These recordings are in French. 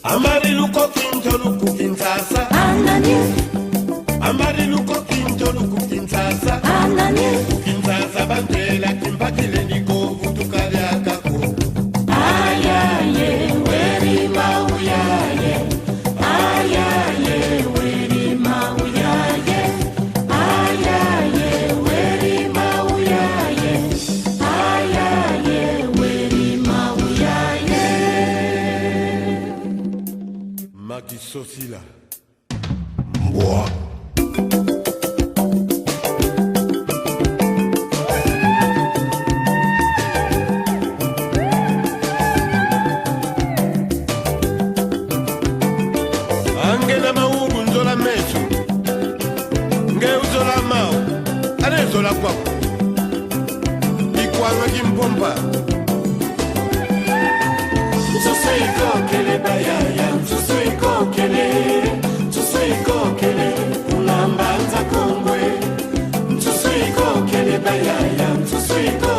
Amari luko kinto luku kinsasa. Anani. Amari luko kinto luku kinsasa. Anani. Kinsasa bandela kimpakile niko vutukari akako. Ayaye, weri mauyaye. Ayaye, weri mauyaye. Ayaye, weri mauyaye. Ayaye, weri mauyaye. Maki Sosila. Mboa. Angela maugu nzola mesu. Nge uzola mau. Ane zola kwaku. Ikwanga kimpomba. Tsusuiko kele bayaya, tsusuiko kele, unambanza kongwe. Tsusuiko kele bayaya, tsusuiko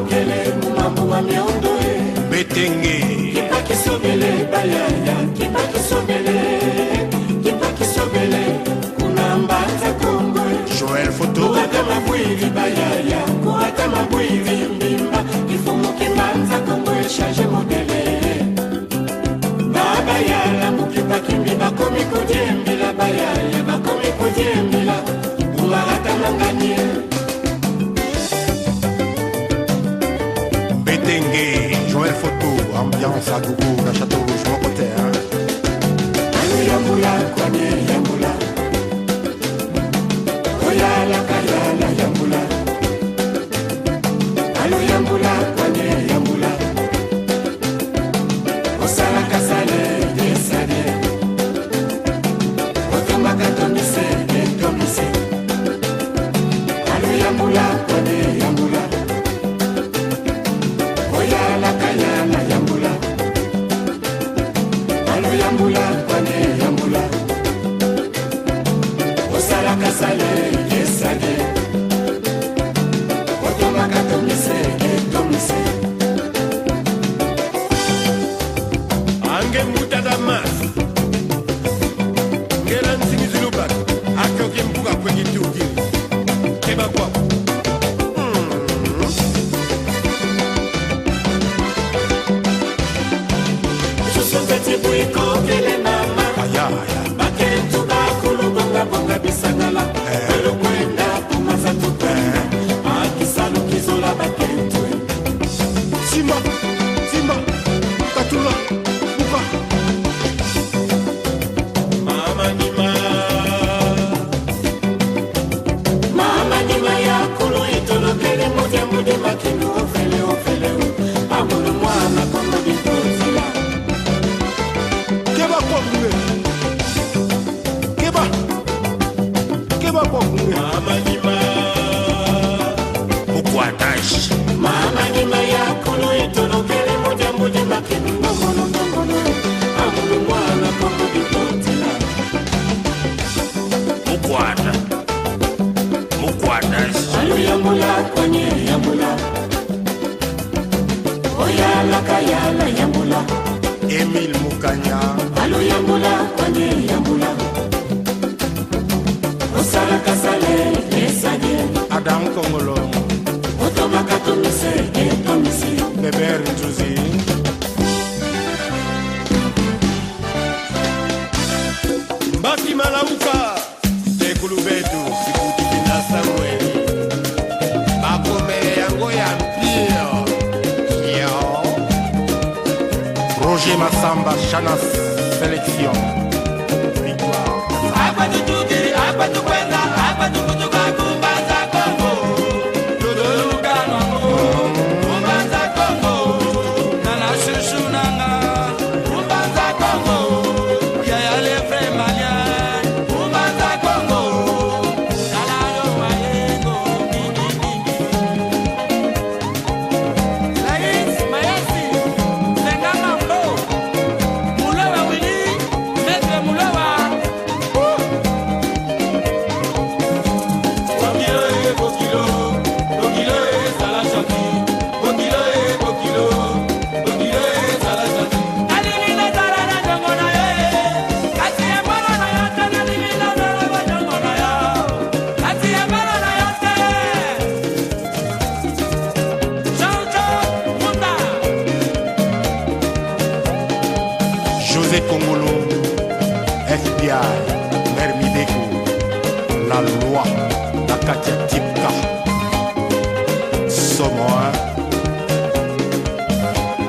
kele, mumambu wa miondoe. Betenge. Kipaki sobele bayaya, kipaki sobele, unambanza kongwe. Joël Photo. Kuwata mabwiri bayaya, kuwata mabwiri mbimba, kifumu kimanza kongwe charge modele. Baba yala mukipa kimbi bakomi kujembila bayaya, bakomi kujembila, umarata manganye. Betenge. Joël Photo. Ambiance à Gougou, à Château Rouge, mon côté. Alu yambula, kwanye yambula. Oyala kayala yambula. Alu yambula, kwanye yambula. Osala kasale, yesale. Otomaka tomise, tomise. Alu yambula, kwanye yambula. Oyala kayala yambula. Alu yambula, kwanye yambula. Osala kasale, yesale. Otomaka tomise, tomise. Ange muta damas. Ngela nsimi zilubak. Akyo kimbuka kwenye tuki. Keba kwa. Susupeti buiko kele mama. Aya, aya. Bakentu bakulu bonga bonga bisangala. Elo kwenda pumaza tukwenda. Akisalu kizola bakentu. Simba, Simba. Katula. Buka. Mama ni ma. Mama ni maya kulu itolo kele moja mude makinu ofele ofele. Amulu mwana komo ditozila. Keba kwa kunge. Keba. Keba kwa kunge. Mama ni ma. Mukwatashi. Mama ni maya kulu itolo kele moja mude makinu ngomono ngomono. Amulu mwana komo ditozila. Mukwata. Mukwatashi. Alu yambula kwenye yambula. Oyala kayala yambula. Emile Mukanya. Alu yambula kwenye yambula. Osala kasale yesage. Adam Kongolo. Otomaka tomise, tomise. Bébé Rintuzi. Mbaki malauka. Sekulu betu. Sikuti binasa mweni. Bakomele yango ya mpio. Yo. Roger Massamba, Chanas Sélection. Victoire. Apa tutugiri, apa tukwenda, apa tukutuka kumbanza Kongo. Lululuka nango, kumbanza Kongo. Nana shushu nanga, kumbanza Kongo. Yaya le vrai malien, kumbanza Kongo. Nana yo mayengo, mingi mingi. Lais, maesi, senga mambo. Mulawa wili, maître Mulawa. Roger Congolo, FBI, Mermideko, la loi, la Katia Tipka, Somoa,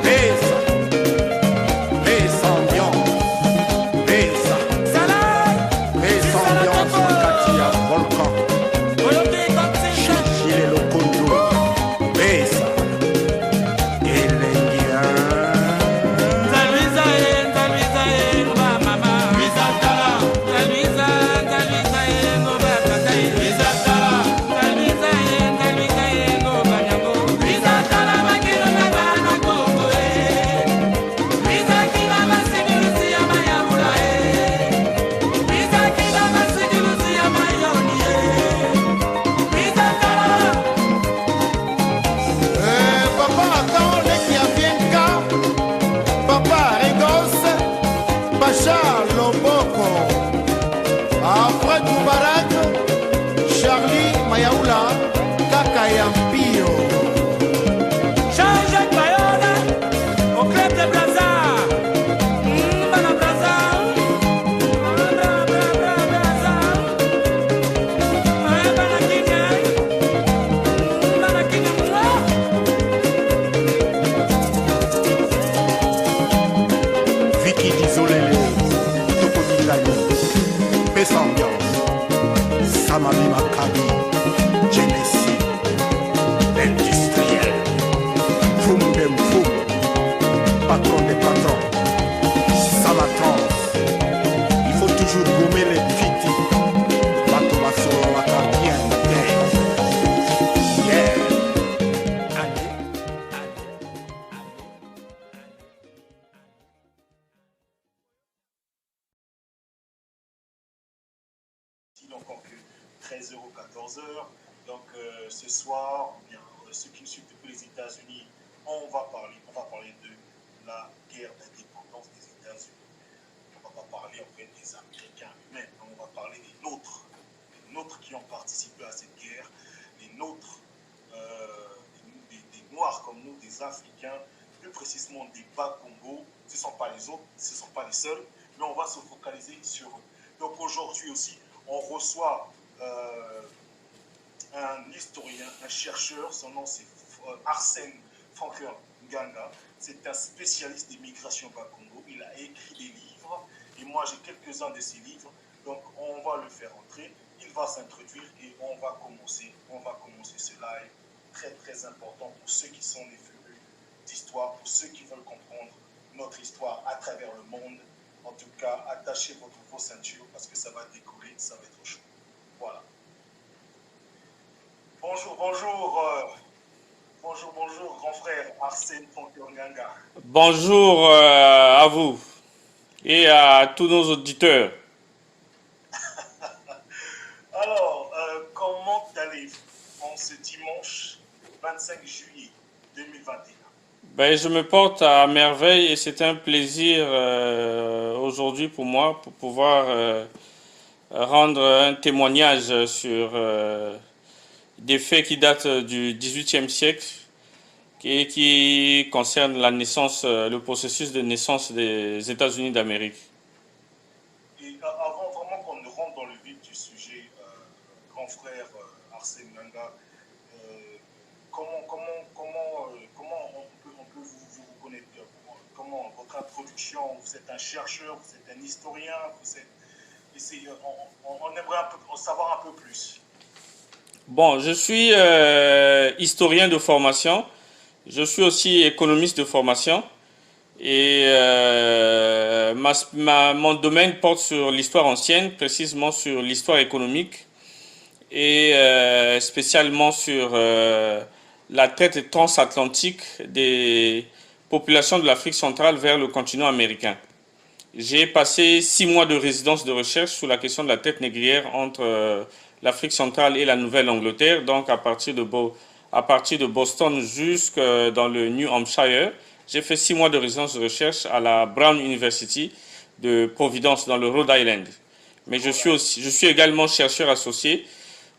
Pesa, Pesa ambiance, Pesa, Pesa ambiance, Katia Volcan, Chichile Lokondo, Pesa, Elengia. Alfred Moubarak, Charlie Mayaoula, Kaka Yampio. Jean-Jacques Bayola, au club de Braza. Bana Braza. Braza. Bana Kenya. Bana Kenya. Vicky Dizolele, Topo Dilani, Pesa ambiance, Samabi Makabi, Genesee, l'industriel, Foum dem Foum, patron des patrons, Samatran. Il faut toujours gommer les Viti, Batobasso, Wakabien, yeah. Donc en 13 €, 14 h. Donc ce soir, bien, ceux qui me suivent depuis les États-Unis, on va parler de la guerre d'indépendance des États-Unis. On va pas parler en fait des Américains eux-mêmes, on va parler des nôtres qui ont participé à cette guerre, les nôtres, des Noirs comme nous, des Africains, plus précisément des Bas-Congo. Ce ne sont pas les autres, ce ne sont pas les seuls, mais on va se focaliser sur eux. Donc aujourd'hui aussi, on reçoit un historien, un chercheur, son nom c'est Arsène Franklin Nganga. C'est un spécialiste des migrations bas Congo. Il a écrit des livres et moi j'ai quelques-uns de ses livres. Donc on va le faire entrer, il va s'introduire et on va commencer ce live très très important pour ceux qui sont des férus d'histoire, pour ceux qui veulent comprendre notre histoire à travers le monde. En tout cas, attachez vos ceintures parce que ça va décoller, ça va être chaud. Voilà. Bonjour, grand frère Arsène Franklin Nganga. Bonjour à vous et à tous nos auditeurs. Alors, comment allez-vous en ce dimanche 25 juillet 2021? Ben, je me porte à merveille et c'est un plaisir aujourd'hui pour moi pour pouvoir rendre un témoignage sur des faits qui datent du XVIIIe siècle et qui concernent la naissance, le processus de naissance des États-Unis d'Amérique. Et avant vraiment qu'on ne rentre dans le vif du sujet, grand frère Arsène Nganga, comment on peut vous connaître? Comment votre introduction? Vous êtes un chercheur, vous êtes un historien, on aimerait en savoir un peu plus. Bon, je suis historien de formation, je suis aussi économiste de formation et mon domaine porte sur l'histoire ancienne, précisément sur l'histoire économique et spécialement sur la traite transatlantique des populations de l'Afrique centrale vers le continent américain. J'ai passé 6 mois de résidence de recherche sur la question de la traite négrière entre l'Afrique centrale et la Nouvelle-Angleterre, donc à partir de Boston jusque dans le New Hampshire. J'ai fait 6 mois de résidence de recherche à la Brown University de Providence, dans le Rhode Island. Mais je suis également chercheur associé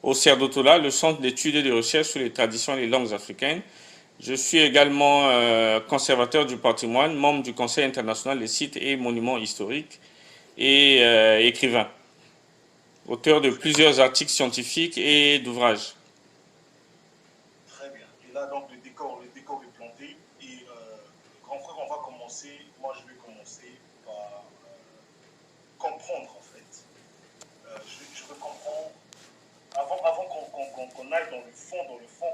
au CERDOTOLA, le Centre d'études et de recherche sur les traditions et les langues africaines, Je suis également conservateur du patrimoine, membre du Conseil international des sites et monuments historiques et écrivain, auteur de plusieurs articles scientifiques et d'ouvrages. Très bien. Et là, donc, le décor est planté. Et grand frère, on va commencer. Moi, je vais commencer par comprendre, en fait. Je veux comprendre, avant qu'on aille dans le fond,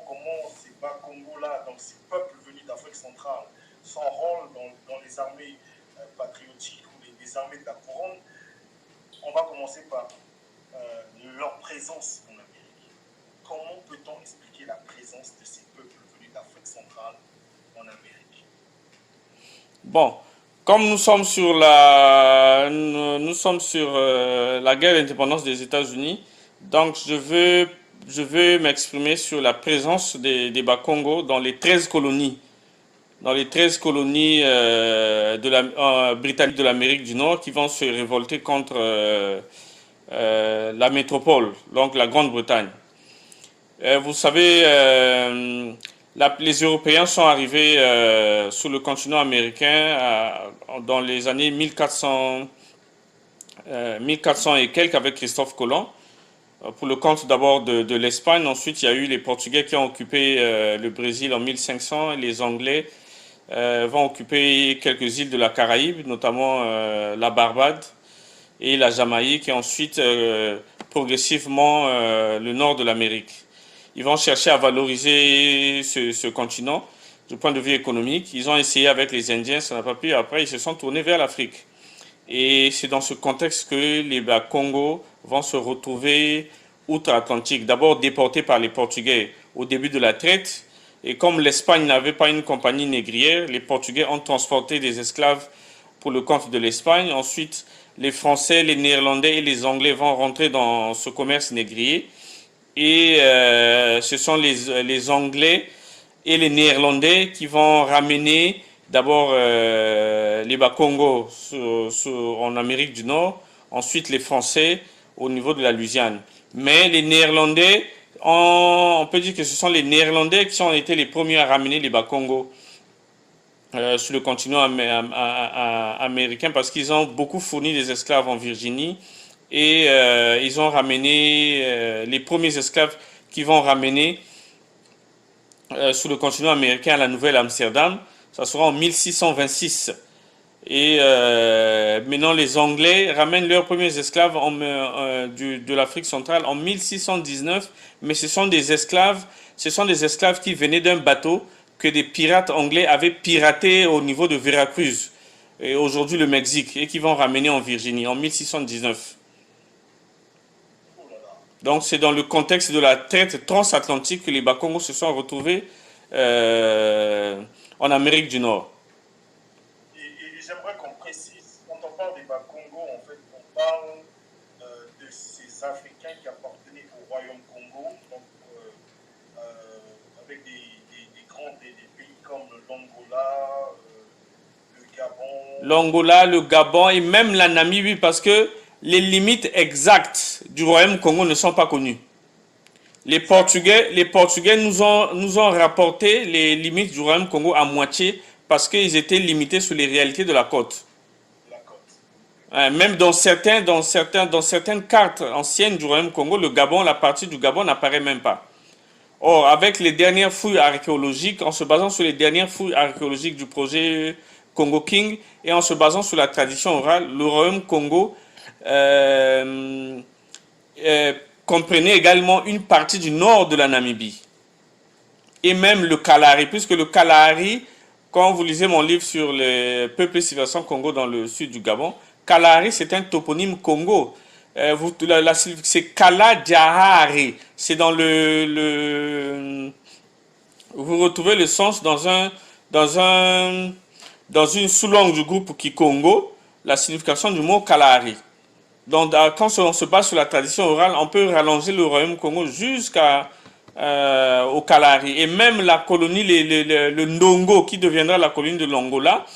comment ces Bas-Congo-là, donc ces peuples venus d'Afrique centrale, s'enrôlent dans les armées patriotiques ou les armées de la couronne. On va commencer par leur présence en Amérique. Comment peut-on expliquer la présence de ces peuples venus d'Afrique centrale en Amérique? Bon, comme nous sommes sur la guerre d'indépendance des États-Unis, donc je veux m'exprimer sur la présence des Bas-Congo dans les 13 colonies. Dans les 13 colonies britanniques de l'Amérique du Nord qui vont se révolter contre la métropole, donc la Grande-Bretagne. Vous savez, les Européens sont arrivés sur le continent américain dans les années 1400 et quelques avec Christophe Colomb, pour le compte d'abord de l'Espagne. Ensuite, il y a eu les Portugais qui ont occupé le Brésil en 1500 et les Anglais vont occuper quelques îles de la Caraïbe, notamment la Barbade et la Jamaïque, et ensuite progressivement le nord de l'Amérique. Ils vont chercher à valoriser ce continent du point de vue économique. Ils ont essayé avec les Indiens, ça n'a pas pu. Après, ils se sont tournés vers l'Afrique. Et c'est dans ce contexte que les Bas-Congo vont se retrouver outre-Atlantique. D'abord déportés par les Portugais au début de la traite. Et comme l'Espagne n'avait pas une compagnie négrière, les Portugais ont transporté des esclaves pour le compte de l'Espagne. Ensuite, les Français, les Néerlandais et les Anglais vont rentrer dans ce commerce négrier. Et ce sont les Anglais et les Néerlandais qui vont ramener d'abord les Bas-Congo en Amérique du Nord, ensuite les Français au niveau de la Louisiane. Mais les Néerlandais, on peut dire que ce sont les Néerlandais qui ont été les premiers à ramener les Bas-Congo sur le continent américain parce qu'ils ont beaucoup fourni des esclaves en Virginie et ils ont ramené les premiers esclaves qui vont ramener sur le continent américain à la Nouvelle-Amsterdam. Ça sera en 1626. Et maintenant, les Anglais ramènent leurs premiers esclaves de l'Afrique centrale en 1619. Mais ce sont des esclaves qui venaient d'un bateau que des pirates anglais avaient piraté au niveau de Veracruz, et aujourd'hui le Mexique, et qui vont ramener en Virginie en 1619. Donc c'est dans le contexte de la traite transatlantique que les Bas-Congo se sont retrouvés en Amérique du Nord. Et j'aimerais qu'on précise, quand on parle des Bas-Congo, en fait, on parle de ces Africains qui appartenaient au Royaume Congo, donc avec des pays comme l'Angola, le Gabon. L'Angola, le Gabon et même la Namibie, parce que les limites exactes du Royaume Congo ne sont pas connues. Les Portugais nous ont rapporté les limites du Royaume Congo à moitié parce qu'ils étaient limités sur les réalités de la côte. Même dans certaines cartes anciennes du Royaume Congo, le Gabon, la partie du Gabon n'apparaît même pas. Or, avec les dernières fouilles archéologiques, en se basant sur les dernières fouilles archéologiques du projet Congo King et en se basant sur la tradition orale, le Royaume Congo comprenait également une partie du nord de la Namibie. Et même le Kalahari, puisque le Kalahari, quand vous lisez mon livre sur les peuples et civilisations Congo dans le sud du Gabon, Kalahari c'est un toponyme Congo. C'est Kala-Diahari. C'est dans vous retrouvez le sens dans une sous-langue du groupe Kikongo, la signification du mot Kalahari. Donc, quand on se base sur la tradition orale, on peut rallonger le Royaume Congo jusqu'au Kalahari. Et même la colonie, le Ndongo, qui deviendra la colonie de l'Angola,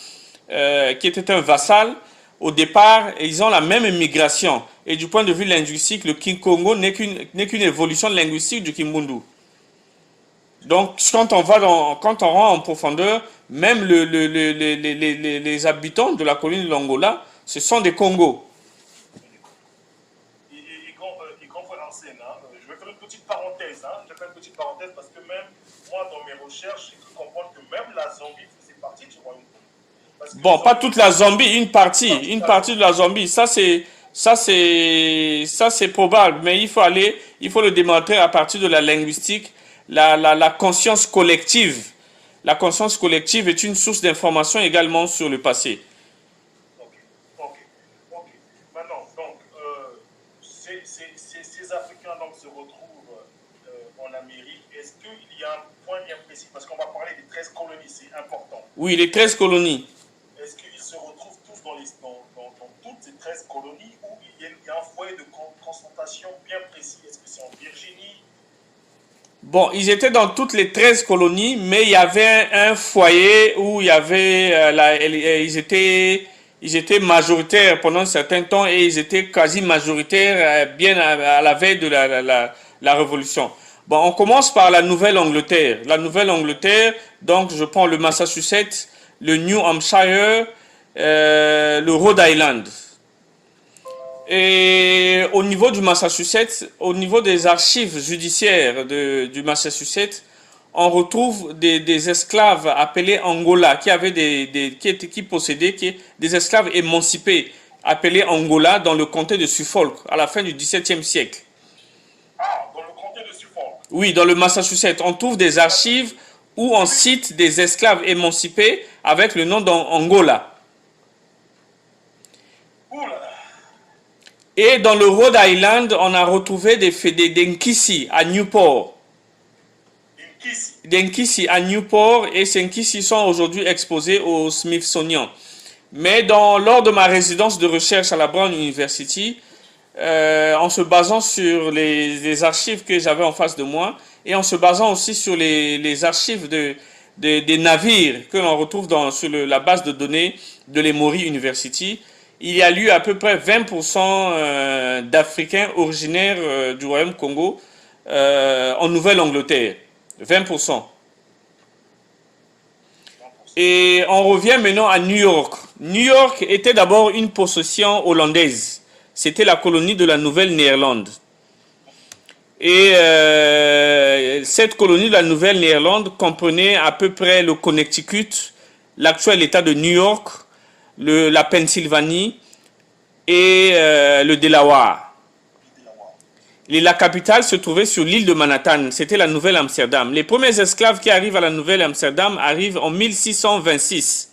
qui était un vassal, au départ, ils ont la même migration. Et du point de vue linguistique, le Kikongo n'est qu'une évolution linguistique du Kimbundu. Donc, quand on quand on rentre en profondeur, même les habitants de la colonie de l'Angola, ce sont des Congos. Et quand frère Arsène, hein, je vais faire une petite parenthèse, hein, je vais faire une petite parenthèse parce que même moi, dans mes recherches, j'ai cru comprendre que même la Zambie faisait partie du royaume Congo. Bon, pas toute la Zambie, une partie de la Zambie. Ça c'est probable, mais il faut le démontrer à partir de la linguistique, la conscience collective. La conscience collective est une source d'information également sur le passé. Ok. Maintenant, donc, ces Africains donc, se retrouvent en Amérique. Est-ce qu'il y a un point bien précis? Parce qu'on va parler des 13 colonies, c'est important. Oui, les 13 colonies. Est-ce qu'ils se retrouvent tous dans toutes ces 13 colonies ou il y a un foyer de concentration bien précis? Est-ce que c'est en Virginie? Bon, ils étaient dans toutes les 13 colonies, mais il y avait un foyer où il y avait ils étaient majoritaires pendant un certain temps et ils étaient quasi majoritaires bien à la veille de la Révolution. Bon, on commence par la Nouvelle-Angleterre. La Nouvelle-Angleterre, donc je prends le Massachusetts, le New Hampshire, le Rhode Island. Et au niveau du Massachusetts, au niveau des archives judiciaires du Massachusetts, on retrouve des esclaves appelés Angola, qui possédaient des esclaves émancipés appelés Angola dans le comté de Suffolk à la fin du XVIIe siècle. Ah, dans le comté de Suffolk. Oui, dans le Massachusetts, on trouve des archives où on cite des esclaves émancipés avec le nom d'Angola. Et dans le Rhode Island, on a retrouvé des Nkisi à Newport. Des Nkisi à Newport, et ces Nkisi sont aujourd'hui exposés au Smithsonian. Mais lors de ma résidence de recherche à la Brown University, en se basant sur les archives que j'avais en face de moi, et en se basant aussi sur les archives des navires que l'on retrouve sur la base de données de l'Emory University, il y a eu à peu près 20% d'Africains originaires du Royaume Congo en Nouvelle-Angleterre. 20%. Et on revient maintenant à New York. New York était d'abord une possession hollandaise. C'était la colonie de la Nouvelle-Néerlande. Et cette colonie de la Nouvelle-Néerlande comprenait à peu près le Connecticut, l'actuel état de New York, la Pennsylvanie et le Delaware. Et la capitale se trouvait sur l'île de Manhattan, c'était la Nouvelle-Amsterdam. Les premiers esclaves qui arrivent à la Nouvelle-Amsterdam arrivent en 1626.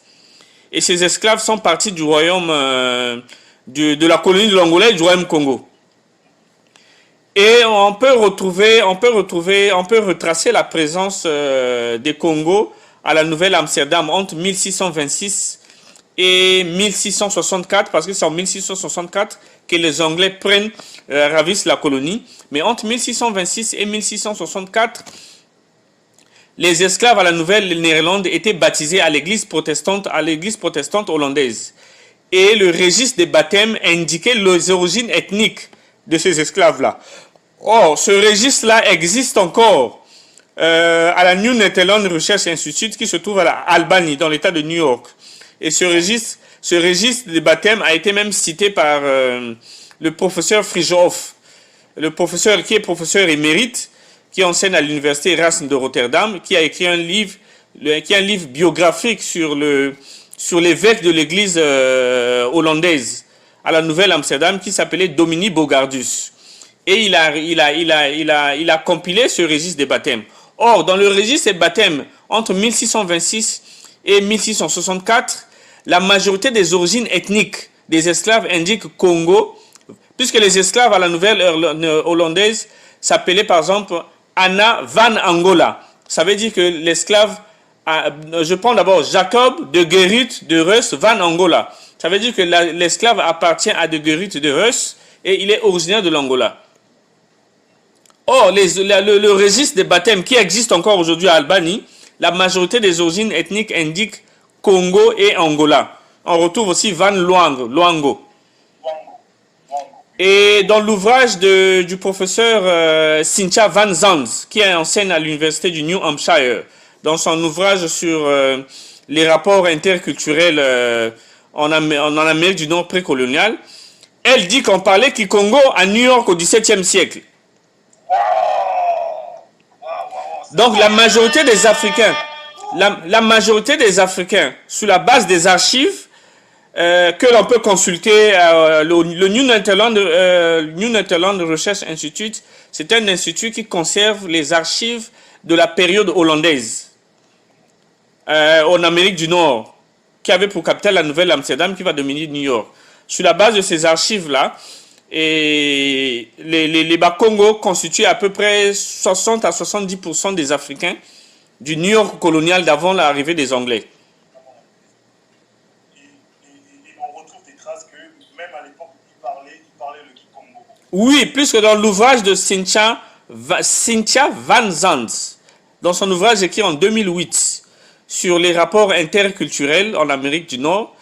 Et ces esclaves sont partis du royaume, de la colonie de l'Angola et du royaume Congo. Et on peut retracer la présence des Congos à la Nouvelle-Amsterdam entre 1626 et 1664, parce que c'est en 1664 que les Anglais ravissent la colonie. Mais entre 1626 et 1664, les esclaves à la Nouvelle-Néerlande étaient baptisés à l'église protestante hollandaise. Et le registre des baptêmes indiquait les origines ethniques de ces esclaves-là. Or, ce registre-là existe encore à la New Netherlands Research Institute qui se trouve à Albany, dans l'état de New York. Et ce registre des baptêmes a été même cité par le professeur Frijhoff, le professeur qui est professeur émérite, qui enseigne à l'université Erasmus de Rotterdam, qui a écrit un livre biographique sur l'évêque de l'église hollandaise à la Nouvelle-Amsterdam qui s'appelait Dominique Bogardus. Et il a compilé ce registre des baptêmes. Or, dans le registre des baptêmes, entre 1626 et 1664, la majorité des origines ethniques des esclaves indiquent Congo, puisque les esclaves à la Nouvelle-Hollandaise s'appelaient par exemple Anna van Angola. Ça veut dire que l'esclave, je prends d'abord Jacob de Gerrit de Reus van Angola. Ça veut dire que l'esclave appartient à de Gerrit de Reus et il est originaire de l'Angola. Or, le registre des baptêmes qui existe encore aujourd'hui à Albany, la majorité des origines ethniques indiquent Congo et Angola. On retrouve aussi Van Luango. Et dans l'ouvrage du professeur Cynthia Van Zandt, qui enseigne à l'université du New Hampshire, dans son ouvrage sur les rapports interculturels en Amérique du Nord précoloniale, elle dit qu'on parlait Kikongo à New York au XVIIe siècle. Donc la majorité des Africains, la majorité des Africains, sur la base des archives que l'on peut consulter, le New Netherlands Research Institute, c'est un institut qui conserve les archives de la période hollandaise en Amérique du Nord, qui avait pour capitale la Nouvelle-Amsterdam, qui va devenir New York. Sur la base de ces archives-là, et les Bakongo constituent à peu près 60 à 70% des Africains du New York colonial d'avant l'arrivée des Anglais. On retrouve des traces que même à l'époque il parlait le Kikongo. Oui, plus que dans l'ouvrage de Cynthia Van Zandt, dans son ouvrage écrit en 2008 sur les rapports interculturels en Amérique du Nord,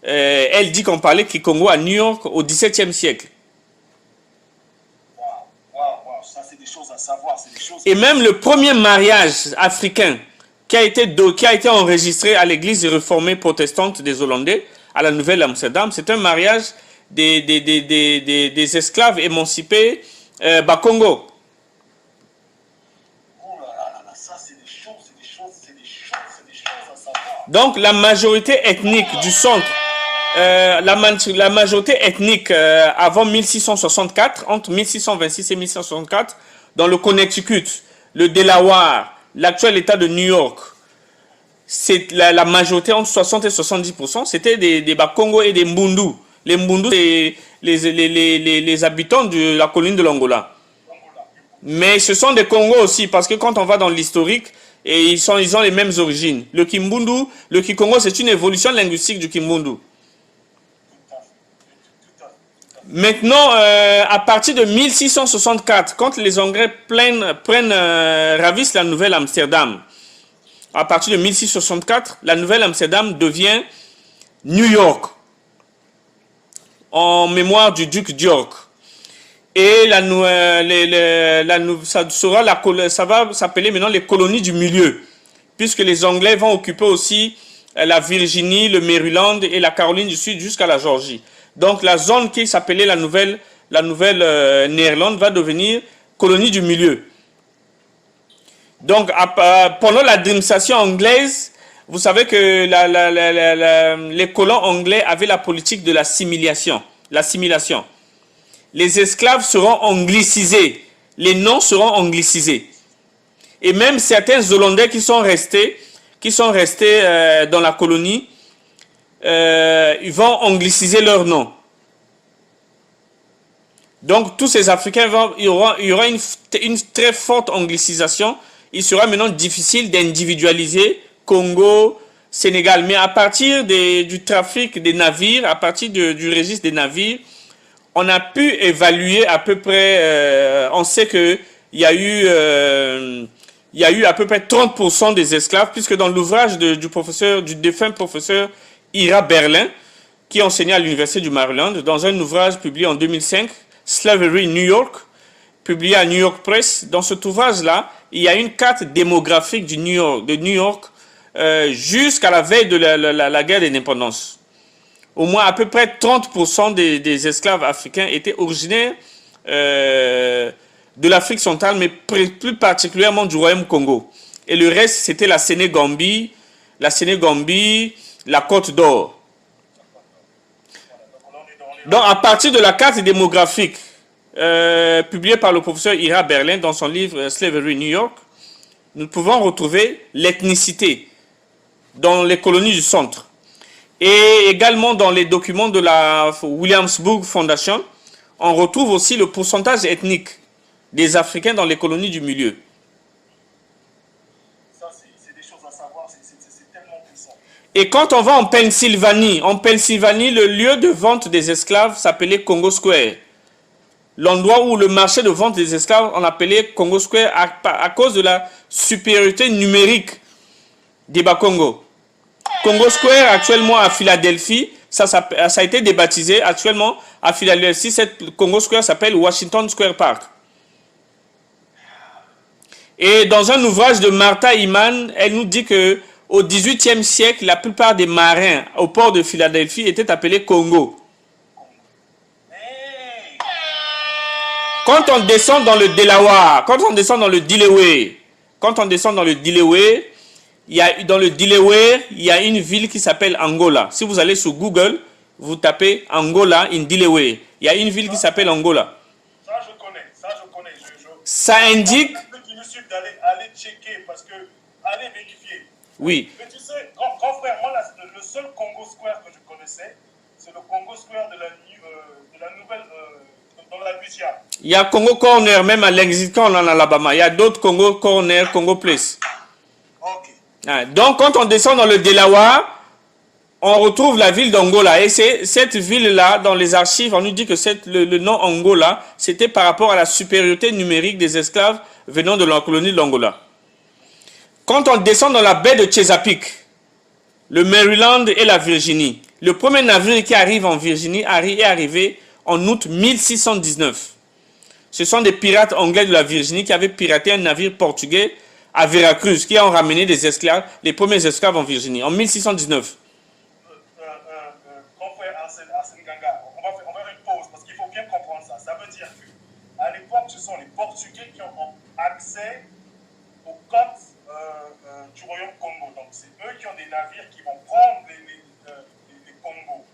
elle dit qu'on parlait Kikongo à New York au XVIIe siècle. Ça c'est des choses à savoir. Et même le premier mariage africain qui a été enregistré à l'église réformée protestante des Hollandais à la Nouvelle-Amsterdam, c'est un mariage des esclaves émancipés Bakongo. Ça c'est des choses à savoir. Donc la majorité ethnique du centre, la majorité ethnique avant 1664, entre 1626 et 1664, dans le Connecticut, le Delaware, l'actuel état de New York, c'est la majorité entre 60 et 70%, c'était des Bakongo et des Mbundu. Les Mbundu, c'est les habitants de la colline de l'Angola. Mais ce sont des Congos aussi, parce que quand on va dans l'historique, et ils ont les mêmes origines. Le Kimbundu, le Kikongo, c'est une évolution linguistique du Kimbundu. Maintenant, à partir de 1664, quand les Anglais ravissent la Nouvelle-Amsterdam, à partir de 1664, la Nouvelle-Amsterdam devient New York, en mémoire du duc d'York. Et ça va s'appeler maintenant les colonies du milieu, puisque les Anglais vont occuper aussi la Virginie, le Maryland et la Caroline du Sud jusqu'à la Géorgie. Donc la zone qui s'appelait la Nouvelle Néerlande va devenir colonie du milieu. Donc pendant l'administration anglaise, vous savez que les colons anglais avaient la politique de l'assimilation. Les esclaves seront anglicisés, les noms seront anglicisés. Et même certains Hollandais qui sont restés dans la colonie, ils vont angliciser leur nom. Donc tous ces Africains, il y aura une très forte anglicisation. Il sera maintenant difficile d'individualiser Congo, Sénégal. Mais à partir du trafic des navires, à partir du registre des navires, on a pu évaluer à peu près, on sait qu'il y a eu à peu près 30% des esclaves, puisque dans l'ouvrage du défunt professeur Ira Berlin, qui enseignait à l'université du Maryland, dans un ouvrage publié en 2005, Slavery New York, publié à New York Press, dans cet ouvrage-là, il y a une carte démographique de New York jusqu'à la veille de la guerre d'indépendance. Au moins à peu près 30% des esclaves africains étaient originaires de l'Afrique centrale, mais plus particulièrement du Royaume-Congo. Et le reste, c'était la Sénégambie, la Côte d'Or. Donc, à partir de la carte démographique publiée par le professeur Ira Berlin dans son livre Slavery New York, nous pouvons retrouver l'ethnicité dans les colonies du centre. Et également dans les documents de la Williamsburg Foundation, on retrouve aussi le pourcentage ethnique des Africains dans les colonies du milieu. Ça, c'est des choses à savoir, c'est tellement puissant. Et quand on va en Pennsylvanie, le lieu de vente des esclaves s'appelait Congo Square. L'endroit où le marché de vente des esclaves, on appelait Congo Square à cause de la supériorité numérique des Bakongo. Congo Square, actuellement à Philadelphie, ça a été débaptisé. Actuellement, à Philadelphie, cette Congo Square s'appelle Washington Square Park. Et dans un ouvrage de Martha Iman, elle nous dit que au XVIIIe siècle, la plupart des marins au port de Philadelphie étaient appelés Congo. Quand on descend dans le Delaware, quand on descend dans le Delaware, dans le Delaware, il y a une ville qui s'appelle Angola. Si vous allez sur Google, vous tapez Angola in Delaware. Il y a une ville qui s'appelle Angola. Ça, je connais. Ça indique... Il suffit d'aller checker, parce que, aller vérifier. Oui. Mais tu sais, grand frère, moi, le seul Congo Square que je connaissais, c'est le Congo Square de la nouvelle, dans la Louisiane. Il y a Congo Corner, même à Lexington, en Alabama. Il y a d'autres Congo Corner, Congo Place. Ok. Donc, quand on descend dans le Delaware, on retrouve la ville d'Angola. Et c'est cette ville-là, dans les archives, on nous dit que le nom Angola, c'était par rapport à la supériorité numérique des esclaves venant de la colonie de l'Angola. Quand on descend dans la baie de Chesapeake, le Maryland et la Virginie, le premier navire qui arrive en Virginie est arrivé en août 1619. Ce sont des pirates anglais de la Virginie qui avaient piraté un navire portugais à Veracruz, qui ont ramené des esclaves, les premiers esclaves en Virginie, en 1619. Grand frère Arsène Ganga, on va faire une pause, parce qu'il faut bien comprendre ça. Ça veut dire qu'à l'époque, ce sont les Portugais qui ont accès aux côtes du Royaume Congo. Donc, c'est eux qui ont des navires qui vont prendre les Congos.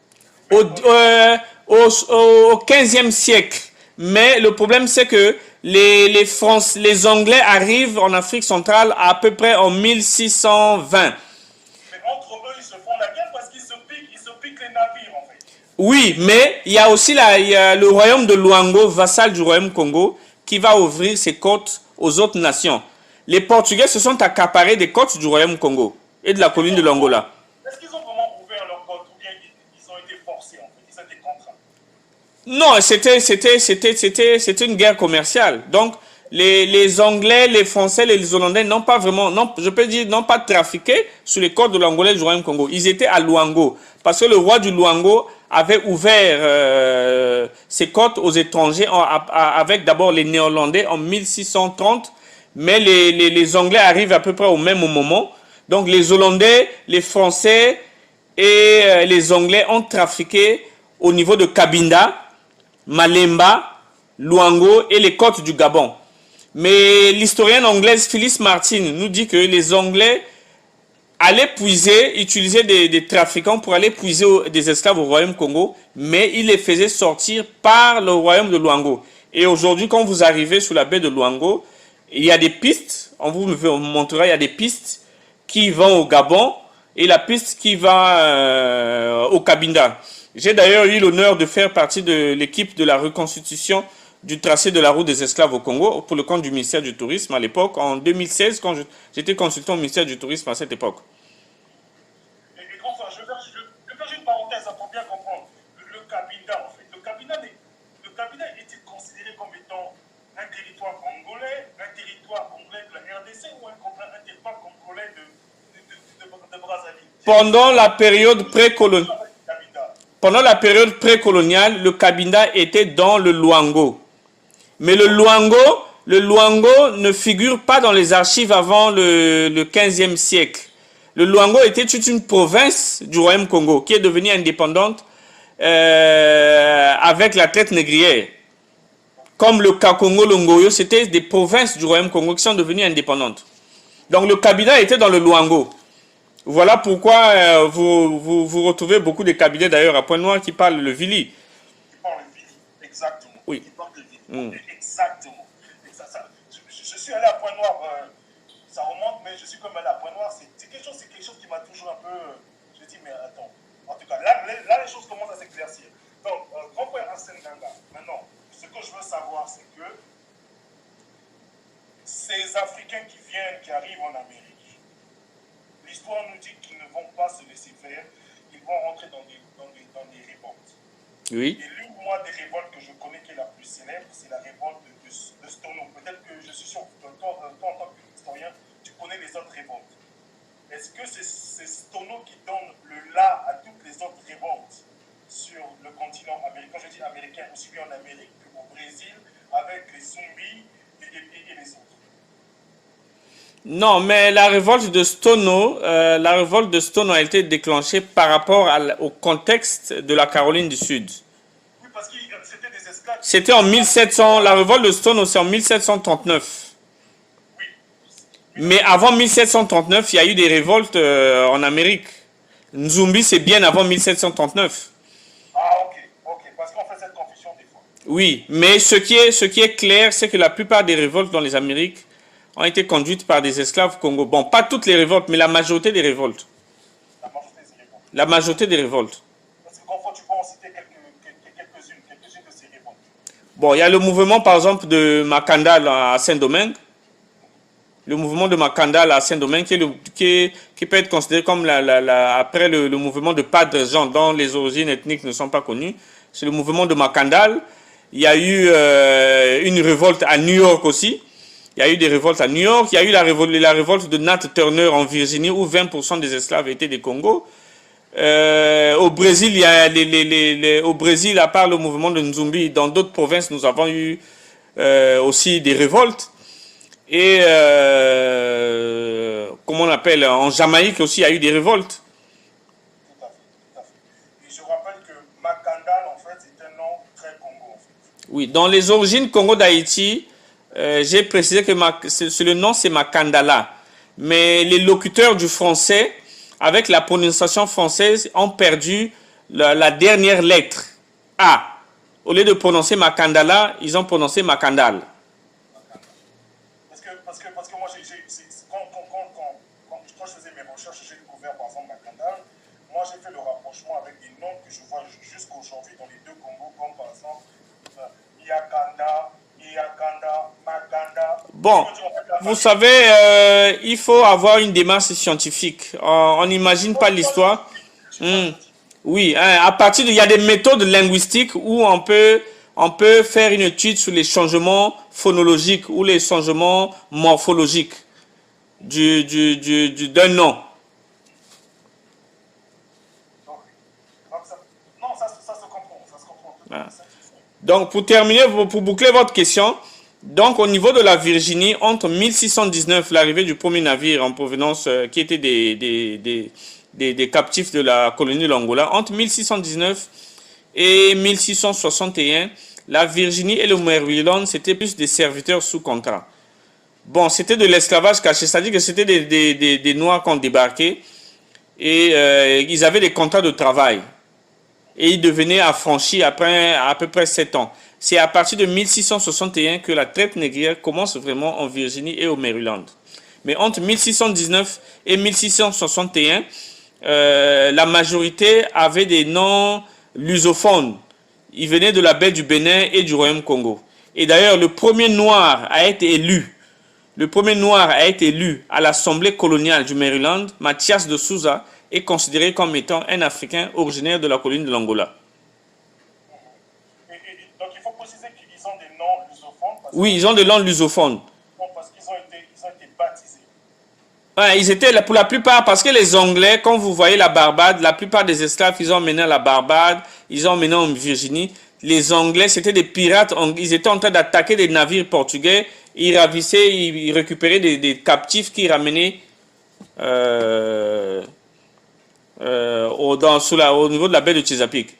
Au 15e siècle. Mais le problème, c'est que les Anglais arrivent en Afrique centrale à peu près en 1620. Mais entre eux, ils se font la guerre parce qu'ils se piquent les navires, en fait. Oui, mais il y a aussi il y a le royaume de Luango, vassal du royaume Congo, qui va ouvrir ses côtes aux autres nations. Les Portugais se sont accaparés des côtes du royaume Congo et de la colonie de l'Angola. Est-ce qu'ils ont vraiment ouvert leurs côtes ou bien ils ont été forcés, en fait, ils ont été contraints? Non, c'était une guerre commerciale. Donc, les Anglais, les Français, les Hollandais n'ont pas vraiment, non, je peux dire, n'ont pas trafiqué sur les côtes de l'Angola et du Royaume Congo. Ils étaient à Luango. Parce que le roi du Luango avait ouvert ses côtes aux étrangers avec d'abord les Néerlandais en 1630. Mais les Anglais arrivent à peu près au même moment. Donc, les Hollandais, les Français et les Anglais ont trafiqué au niveau de Cabinda, Malemba, Luango et les côtes du Gabon. Mais l'historienne anglaise Phyllis Martin nous dit que les Anglais allaient utiliser des trafiquants pour aller puiser des esclaves au Royaume Congo, mais ils les faisaient sortir par le Royaume de Luango. Et aujourd'hui, quand vous arrivez sur la baie de Luango, il y a des pistes, on vous montrera, il y a des pistes qui vont au Gabon et la piste qui va au Cabinda. J'ai d'ailleurs eu l'honneur de faire partie de l'équipe de la reconstitution du tracé de la route des esclaves au Congo pour le compte du ministère du Tourisme à l'époque, en 2016, quand j'étais consultant au ministère du Tourisme à cette époque. Et grand frère, je vais faire une parenthèse pour bien comprendre. Le Cabinda, en fait. Le Cabinda était considéré comme étant un territoire congolais, un territoire congolais de la RDC ou un territoire congolais de Brazzaville? Pendant la période précoloniale, le Cabinda était dans le Luango. Mais le Luango ne figure pas dans les archives avant le 15e siècle. Le Luango était toute une province du Royaume Congo qui est devenue indépendante avec la traite négrière. Comme le Kakongo, le Ngoyo, c'était des provinces du Royaume Congo qui sont devenues indépendantes. Donc le Cabinda était dans le Luango. Voilà pourquoi vous retrouvez beaucoup de cabinets d'ailleurs à Pointe-Noire qui parlent le Vili. Qui parlent le Vili, exactement. Oui. Qui parlent le Vili, exactement. Je suis allé à Pointe-Noire, ça remonte, mais je suis comme allé à Pointe-Noire. C'est quelque chose qui m'a toujours un peu... je dis, mais attends. En tout cas, là les choses commencent à s'éclaircir. Donc, grand frère Arsène Ganga, maintenant, ce que je veux savoir, c'est que ces Africains qui arrivent en Amérique, l'histoire nous dit qu'ils ne vont pas se laisser faire, ils vont rentrer dans des révoltes. Oui. Et l'une, moi, des révoltes que je connais qui est la plus célèbre, c'est la révolte de Stono. Peut-être que je suis sûr que toi, en tant qu'historien, tu connais les autres révoltes. Est-ce que c'est Stono qui donne le là à toutes les autres révoltes? Non, mais la révolte de Stono a été déclenchée par rapport au contexte de la Caroline du Sud. Oui, parce que c'était des esclaves. C'était en 1700, la révolte de Stono, c'est en 1739. Oui. Mais avant 1739, il y a eu des révoltes en Amérique. Nzumbi, c'est bien avant 1739. Ah, ok, parce qu'on fait cette confusion des fois. Oui, mais ce qui est clair, c'est que la plupart des révoltes dans les Amériques ont été conduites par des esclaves congolais. Bon, pas toutes les révoltes, mais la majorité des révoltes. La majorité des révoltes. La majorité des révoltes. Parce que parfois, tu peux en citer quelques-unes de ces révoltes. Bon, il y a le mouvement, par exemple, de Makandal à Saint-Domingue. Le mouvement de Makandal à Saint-Domingue, qui peut être considéré comme après le mouvement de Padre Jean, dont les origines ethniques ne sont pas connues. C'est le mouvement de Makandal. Il y a eu une révolte à New York aussi. Il y a eu des révoltes à New York. Il y a eu la révolte de Nat Turner en Virginie, où 20% des esclaves étaient des Congos. Au Brésil, au Brésil, à part le mouvement de Nzumbi, dans d'autres provinces, nous avons eu aussi des révoltes. Et comment on appelle, en Jamaïque aussi, il y a eu des révoltes. Tout à fait, tout à fait. Et je rappelle que Makandal, en fait, c'est un nom très Congo, en fait. Oui, dans les origines Congo d'Haïti, j'ai précisé que le nom c'est Makandala. Mais les locuteurs du français, avec la prononciation française, ont perdu la dernière lettre A. Au lieu de prononcer Makandala, ils ont prononcé Makandal. Parce que moi, quand je faisais mes recherches, j'ai découvert par exemple Makandal. Moi, j'ai fait le rapprochement avec des noms que je vois jusqu'aujourd'hui dans les deux Congos, comme par exemple Yakanda, Makanda. Bon, vous savez, il faut avoir une démarche scientifique. On n'imagine pas l'histoire. Oui, hein, il y a des méthodes linguistiques où on peut faire une étude sur les changements phonologiques ou les changements morphologiques d'un nom. Non, ça se comprend. Ça se comprend. Voilà. Donc, pour terminer, pour boucler votre question, donc au niveau de la Virginie, entre 1619, l'arrivée du premier navire en provenance, qui était des captifs de la colonie de l'Angola, entre 1619 et 1661, la Virginie et le Maryland, c'était plus des serviteurs sous contrat. Bon, c'était de l'esclavage caché, c'est-à-dire que c'était des Noirs qui ont débarqué et ils avaient des contrats de travail. Et ils devenaient affranchis après à peu près 7 ans. C'est à partir de 1661 que la traite négrière commence vraiment en Virginie et au Maryland. Mais entre 1619 et 1661, la majorité avait des noms lusophones. Ils venaient de la baie du Bénin et du Royaume Congo. Et d'ailleurs, le premier noir a été élu. Le premier noir a été élu à l'Assemblée coloniale du Maryland, Mathias de Souza, est considéré comme étant un Africain originaire de la colonie de l'Angola. Donc il faut préciser qu'ils ont des noms lusophones. Oui, ils ont des noms lusophones. Parce qu'ils ont été baptisés. Ouais, ils étaient là pour la plupart, parce que les Anglais, quand vous voyez la Barbade, la plupart des esclaves, ils ont emmené à la Barbade, ils ont emmené en Virginie. Les Anglais, c'était des pirates, ils étaient en train d'attaquer des navires portugais, ils ravissaient, ils récupéraient des captifs qu'ils ramenaient au niveau de la baie de Chesapeake.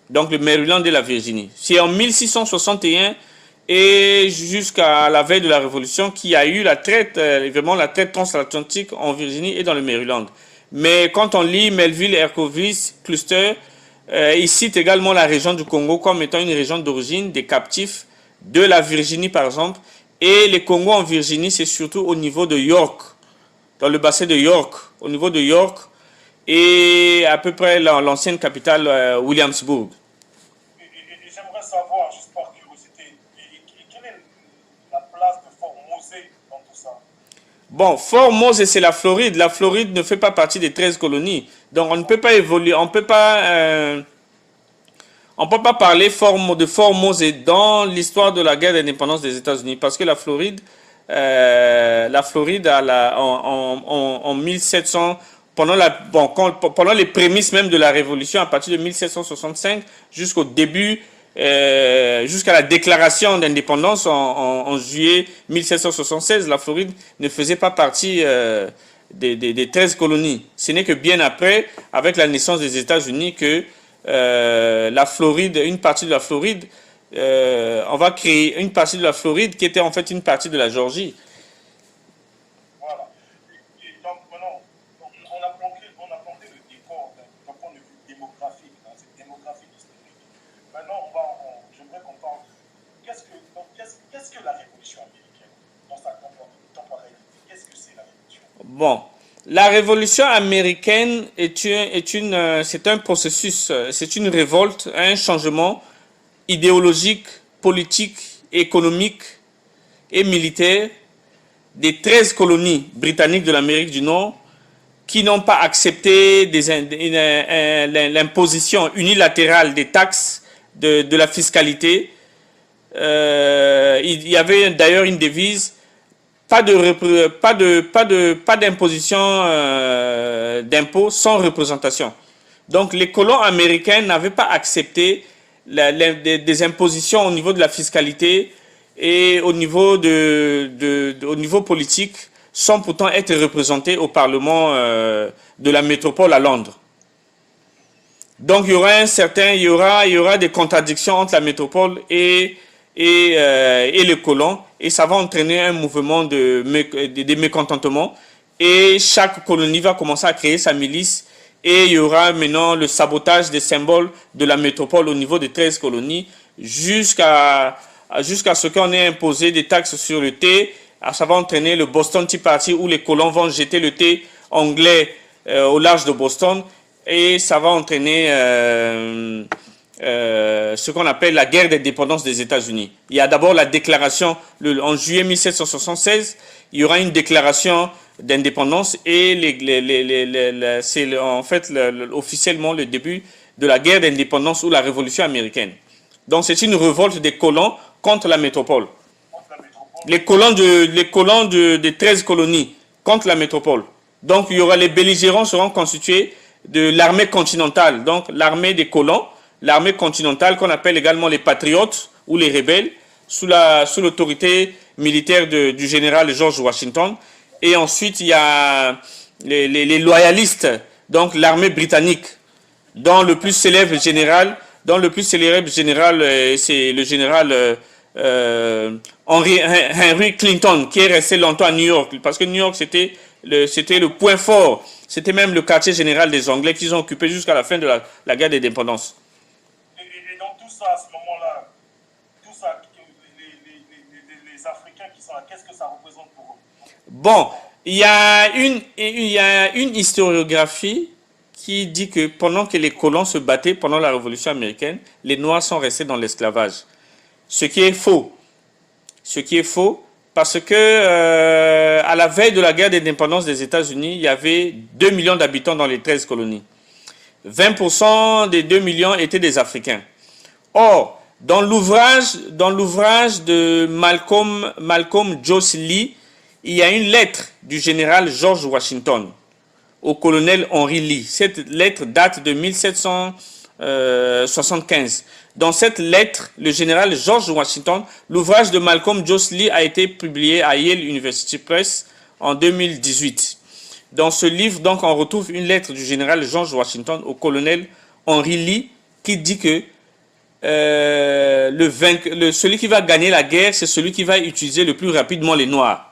Donc le Maryland et la Virginie. C'est en 1661 et jusqu'à la veille de la Révolution qu'il y a eu la traite, vraiment la traite transatlantique en Virginie et dans le Maryland. Mais quand on lit Melville Erkovitz Cluster, il cite également la région du Congo comme étant une région d'origine des captifs de la Virginie par exemple. Et les Congos en Virginie, c'est surtout au niveau de York, dans le bassin de York, au niveau de York et à peu près l'ancienne capitale Williamsburg. Et j'aimerais savoir, juste par curiosité, quelle est la place de Fort Mosé dans tout ça? Bon, Fort Mose, c'est la Floride. La Floride ne fait pas partie des 13 colonies. Donc on ne peut pas évoluer, on ne peut pas parler de Fort Mose dans l'histoire de la guerre d'indépendance des États-Unis. Parce que la Floride en 1700, pendant les prémices même de la Révolution, à partir de 1765 jusqu'au début jusqu'à la déclaration d'indépendance en juillet 1776, la Floride ne faisait pas partie des 13 colonies. Ce n'est que bien après, avec la naissance des États-Unis, que la Floride, une partie de la Floride, on va créer une partie de la Floride qui était en fait une partie de la Géorgie. Voilà. Et donc maintenant, on a planté le décor d'un point de vue démographique, dans cette démographie historique. Maintenant, j'aimerais qu'on parle de qu'est-ce que la révolution américaine dans sa temporalité. Qu'est-ce que c'est la révolution? Bon, la révolution américaine c'est un processus, c'est une révolte, un changement idéologique, politique, économique et militaire des 13 colonies britanniques de l'Amérique du Nord qui n'ont pas accepté l'imposition unilatérale des taxes, de la fiscalité. Il y avait d'ailleurs une devise: pas d'imposition d'impôts sans représentation. Donc les colons américains n'avaient pas accepté des impositions au niveau de la fiscalité et au niveau politique, sans pourtant être représentés au Parlement de la métropole à Londres. Donc il y aura des contradictions entre la métropole et les colons, et ça va entraîner un mouvement de mécontentement, et chaque colonie va commencer à créer sa milice, et il y aura maintenant le sabotage des symboles de la métropole au niveau des 13 colonies, jusqu'à ce qu'on ait imposé des taxes sur le thé. Ça va entraîner le Boston Tea Party, où les colons vont jeter le thé anglais au large de Boston, et ça va entraîner ce qu'on appelle la guerre d'indépendance des États-Unis. Il y a d'abord la déclaration, en juillet 1776, il y aura une déclaration d'indépendance, et c'est en fait officiellement le début de la guerre d'indépendance ou la révolution américaine. Donc c'est une révolte des colons contre la métropole. Les colons des 13 colonies contre la métropole. Donc il y aura, les belligérants seront constitués de l'armée continentale, donc l'armée des colons, l'armée continentale qu'on appelle également les patriotes ou les rebelles, sous l'autorité militaire du général George Washington. Et ensuite il y a les loyalistes, donc l'armée britannique, dont le plus célèbre général, c'est le général Henry Clinton, qui est resté longtemps à New York, parce que New York c'était le point fort, c'était même le quartier général des Anglais qu'ils ont occupé jusqu'à la fin de la guerre d'indépendance. Et dans tout ça, à ce moment-là, les Africains qui sont là, qu'est-ce que ça représente pour eux? Bon, il y a une historiographie qui dit que pendant que les colons se battaient pendant la Révolution américaine, les Noirs sont restés dans l'esclavage. Ce qui est faux. Parce que à la veille de la guerre d'indépendance des États-Unis, il y avait 2 millions d'habitants dans les 13 colonies. 20% des 2 millions étaient des Africains. Or, dans l'ouvrage de Malcolm Joss Lee, il y a une lettre du général George Washington au colonel Henry Lee. Cette lettre date de 1775. Dans cette lettre, le général George Washington, l'ouvrage de Malcolm Joss Lee a été publié à Yale University Press en 2018. Dans ce livre, donc, on retrouve une lettre du général George Washington au colonel Henry Lee qui dit que celui qui va gagner la guerre, c'est celui qui va utiliser le plus rapidement les Noirs.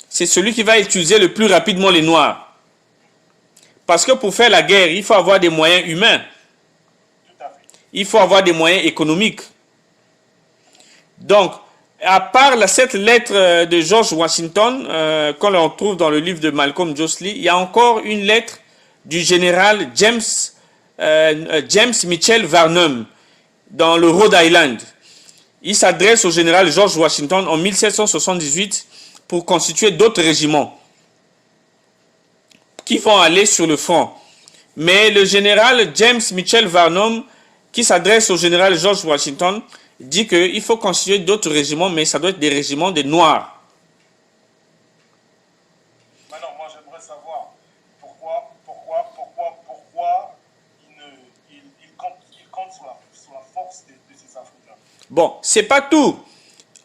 C'est celui qui va utiliser le plus rapidement les Noirs. Parce que pour faire la guerre, il faut avoir des moyens humains. Il faut avoir des moyens économiques. Donc, à part cette lettre de George Washington, qu'on retrouve dans le livre de Malcolm Joss Lee, il y a encore une lettre du général James Mitchell Varnum dans le Rhode Island. Il s'adresse au général George Washington en 1778 pour constituer d'autres régiments qui vont aller sur le front. Mais le général James Mitchell Varnum, qui s'adresse au général George Washington, dit qu'il faut constituer d'autres régiments, mais ça doit être des régiments des Noirs. Maintenant, moi j'aimerais savoir pourquoi compte sur la force de ces Africains. Bon, c'est pas tout.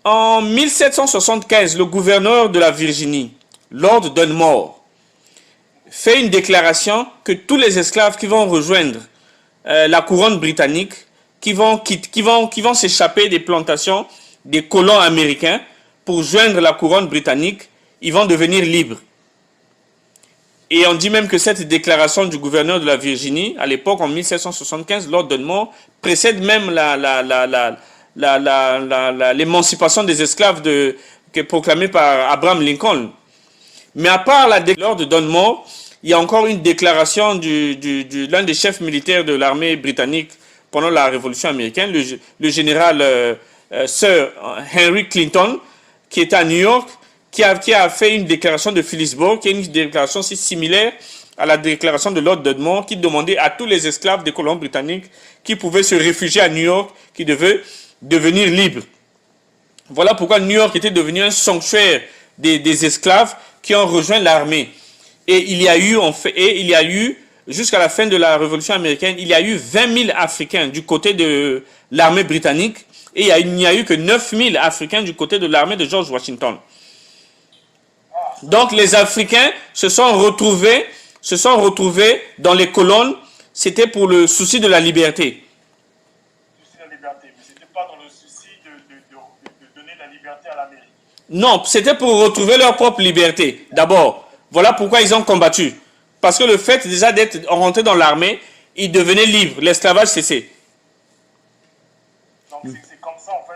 En 1775, le gouverneur de la Virginie, Lord Dunmore, fait une déclaration que tous les esclaves qui vont rejoindre la couronne britannique, qui vont s'échapper des plantations des colons américains pour joindre la couronne britannique, ils vont devenir libres. Et on dit même que cette déclaration du gouverneur de la Virginie, à l'époque, en 1775, Lord Dunmore, précède même l'émancipation des esclaves qui est proclamée par Abraham Lincoln. Mais à part la déclaration de Dunmore, il y a encore une déclaration l'un des chefs militaires de l'armée britannique pendant la Révolution américaine, le général Sir Henry Clinton, qui était à New York, qui a fait une déclaration de Phillipsburg, qui est une déclaration si similaire à la déclaration de Lord Dunmore, qui demandait à tous les esclaves des colons britanniques qui pouvaient se réfugier à New York, qui devaient devenir libres. Voilà pourquoi New York était devenu un sanctuaire des esclaves qui ont rejoint l'armée. Et il y a eu, jusqu'à la fin de la Révolution américaine, il y a eu 20 000 Africains du côté de l'armée britannique, et il n'y a eu que 9 000 Africains du côté de l'armée de George Washington. Donc les Africains se sont retrouvés dans les colonnes, c'était pour le souci de la liberté. Mais ce n'était pas dans le souci de donner la liberté à l'Amérique. Non, c'était pour retrouver leur propre liberté, d'abord. Voilà pourquoi ils ont combattu. Parce que le fait déjà d'être rentré dans l'armée, ils devenaient libres, l'esclavage cessait. Donc c'est comme ça en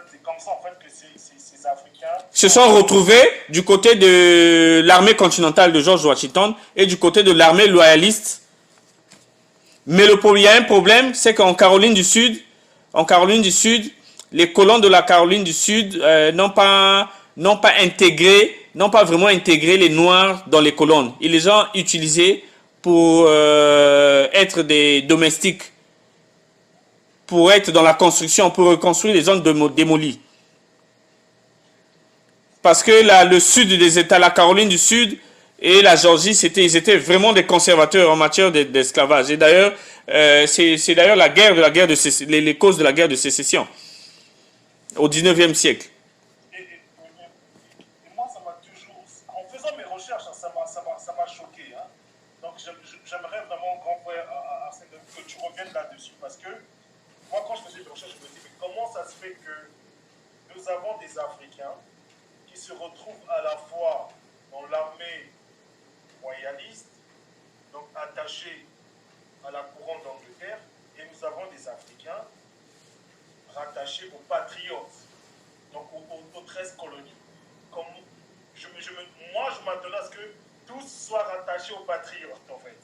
fait que ces Africains se sont retrouvés du côté de l'armée continentale de George Washington et du côté de l'armée loyaliste. Mais il y a un problème, c'est qu'en Caroline du Sud, les colons de la Caroline du Sud n'ont pas vraiment intégré les Noirs dans les colonnes. Ils les ont utilisés pour être des domestiques, pour être dans la construction, pour reconstruire les zones démolies. Parce que le sud des États, la Caroline du Sud et la Géorgie, ils étaient vraiment des conservateurs en matière d'esclavage. Et d'ailleurs, c'est d'ailleurs les causes de la guerre de sécession au 19e siècle. Et moi, ça m'a toujours... En faisant mes recherches, ça m'a choqué. Hein. Donc, j'aimerais vraiment, grand frère, que tu reviennes là-dessus. Parce que moi, quand je faisais mes recherches, je me dis, mais comment ça se fait que nous avons des Africains qui se retrouvent à la fois dans l'armée royaliste, donc attachés à la couronne d'Angleterre, et nous avons des Africains rattachés aux patriotes, donc aux 13 colonies. Moi, je m'attendais à ce que tous soient rattachés aux patriotes, en fait.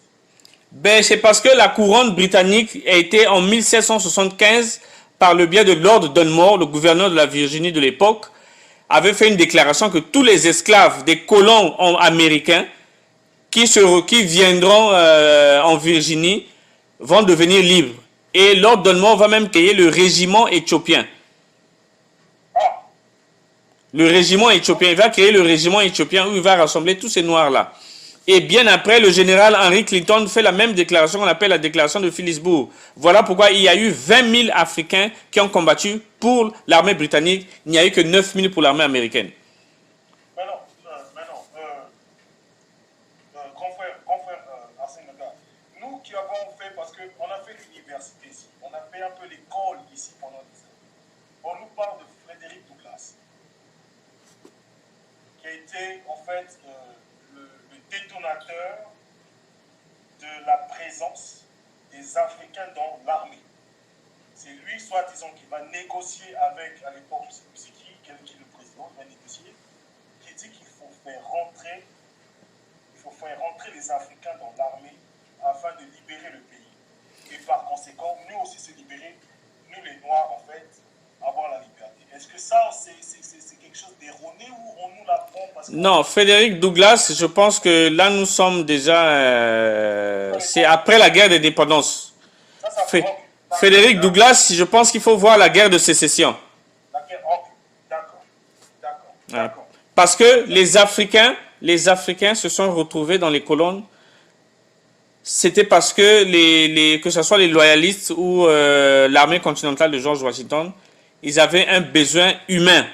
Ben, c'est parce que la couronne britannique a été en 1775, par le biais de Lord Dunmore, le gouverneur de la Virginie de l'époque, avait fait une déclaration que tous les esclaves des colons américains qui viendront en Virginie vont devenir libres. Et Lord Dunmore va même créer le régiment éthiopien. Le régiment éthiopien, il va créer le régiment éthiopien où il va rassembler tous ces noirs-là. Et bien après, le général Henry Clinton fait la même déclaration qu'on appelle la déclaration de Phillipsburg. Voilà pourquoi il y a eu 20 000 Africains qui ont combattu pour l'armée britannique. Il n'y a eu que 9 000 pour l'armée américaine. Mais non, grand frère Arsène Naga, nous qui avons fait, parce qu'on a fait l'université ici, on a fait un peu l'école ici pendant 10 ans. On nous parle de Frédéric Douglass, qui a été en fait le détonateur de la présence des Africains dans l'armée. C'est lui, soi-disant, qui va négocier avec, à l'époque, je ne sais plus c'est qui est le président, qui va négocier, qui dit qu'il faut faire rentrer les Africains dans l'armée afin de libérer le pays. Et par conséquent, nous aussi se libérer, nous les Noirs, en fait, avoir la liberté. Est-ce que ça, c'est quelque chose d'erroné ou on nous l'apprend parce que... Non, Frédéric Douglass, je pense que là, nous sommes déjà... c'est après la guerre d'indépendance. Frédéric Douglass, je pense qu'il faut voir la guerre de sécession. D'accord. Parce que les Africains se sont retrouvés dans les colonnes c'était parce que que ce soit les loyalistes ou l'armée continentale de George Washington, ils avaient un besoin humain.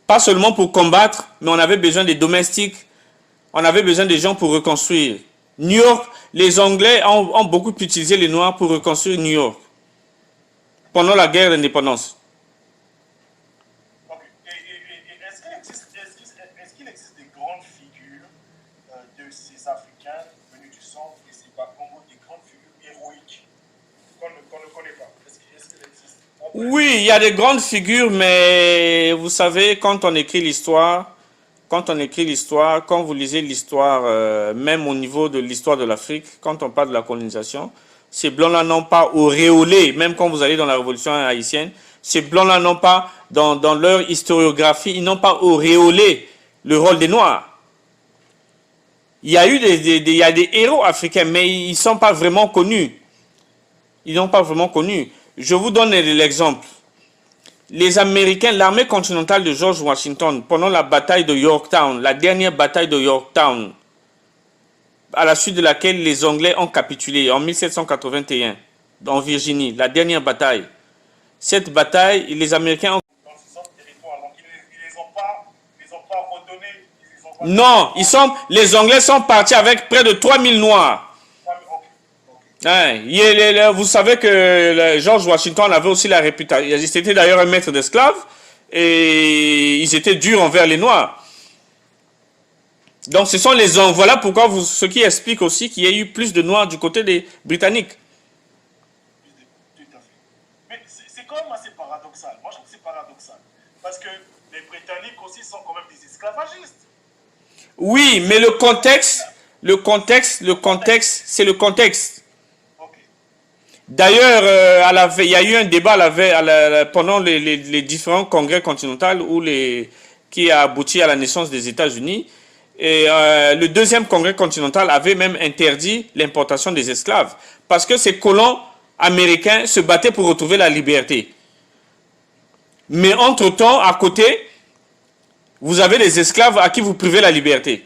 Pas seulement pour combattre, mais on avait besoin des domestiques, on avait besoin des gens pour reconstruire. New York, les Anglais ont beaucoup utilisé les Noirs pour reconstruire New York pendant la guerre d'indépendance. Ok. Est-ce qu'il existe des grandes figures de ces Africains venus du centre et ces Bas-Congo, des grandes figures héroïques qu'on ne connaît pas? Est-ce qu'il existe? Oui, il y a des grandes figures, mais vous savez, quand on écrit l'histoire, quand vous lisez l'histoire, même au niveau de l'histoire de l'Afrique, quand on parle de la colonisation, ces blancs-là n'ont pas auréolé, même quand vous allez dans la révolution haïtienne, ces blancs-là n'ont pas, dans leur historiographie, ils n'ont pas auréolé le rôle des Noirs. Il y a eu des héros africains, mais ils ne sont pas vraiment connus. Ils n'ont pas vraiment connu. Je vous donne l'exemple. Les Américains, l'armée continentale de George Washington, pendant la bataille de Yorktown, la dernière bataille de Yorktown, à la suite de laquelle les Anglais ont capitulé en 1781, en Virginie, la dernière bataille. Cette bataille, les Américains ont... Dans ces autres territoires, donc ils les ont pas redonnés. Non, les Anglais sont partis avec près de 3000 Noirs. Vous savez que George Washington avait aussi la réputation. Il était d'ailleurs un maître d'esclaves et ils étaient durs envers les Noirs. Donc ce sont les Anglais. Voilà pourquoi ce qui explique aussi qu'il y a eu plus de Noirs du côté des Britanniques. Tout à fait. Mais c'est quand même assez paradoxal. Moi je trouve que c'est paradoxal. Parce que les Britanniques aussi sont quand même des esclavagistes. Oui, mais le contexte, c'est le contexte. D'ailleurs, il y a eu un débat pendant les différents congrès continentaux qui a abouti à la naissance des États-Unis. Et le deuxième congrès continental avait même interdit l'importation des esclaves parce que ces colons américains se battaient pour retrouver la liberté. Mais entre-temps, à côté, vous avez les esclaves à qui vous privez la liberté.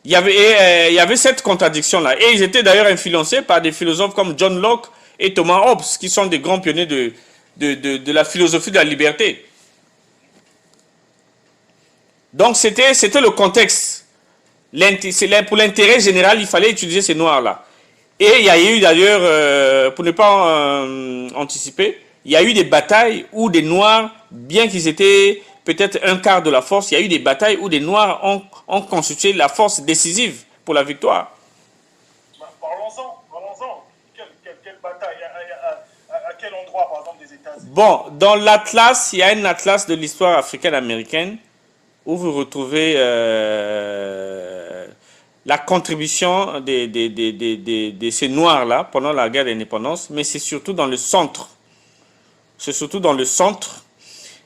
Il y avait cette contradiction-là. Et ils étaient d'ailleurs influencés par des philosophes comme John Locke et Thomas Hobbes, qui sont des grands pionniers de la philosophie de la liberté. Donc c'était le contexte. Pour l'intérêt général, il fallait utiliser ces noirs-là. Et il y a eu d'ailleurs, pour ne pas anticiper, il y a eu des batailles où des noirs, bien qu'ils étaient peut-être un quart de la force, il y a eu des batailles où des noirs ont constitué la force décisive pour la victoire. Parlons-en. Quelle bataille? À quel endroit, par exemple, des États-Unis? Bon, dans l'Atlas, il y a un atlas de l'histoire africaine-américaine où vous retrouvez la contribution de ces noirs-là pendant la guerre d'indépendance, mais c'est surtout dans le centre. C'est surtout dans le centre.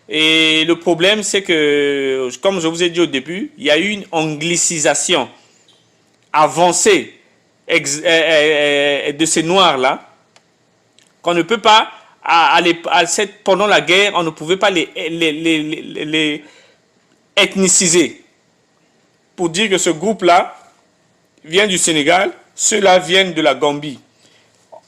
Et le problème, c'est que, comme je vous ai dit au début, il y a eu une anglicisation avancée de ces noirs-là, qu'on ne peut pas, pendant la guerre, on ne pouvait pas les ethniciser. Pour dire que ce groupe-là vient du Sénégal, ceux-là viennent de la Gambie.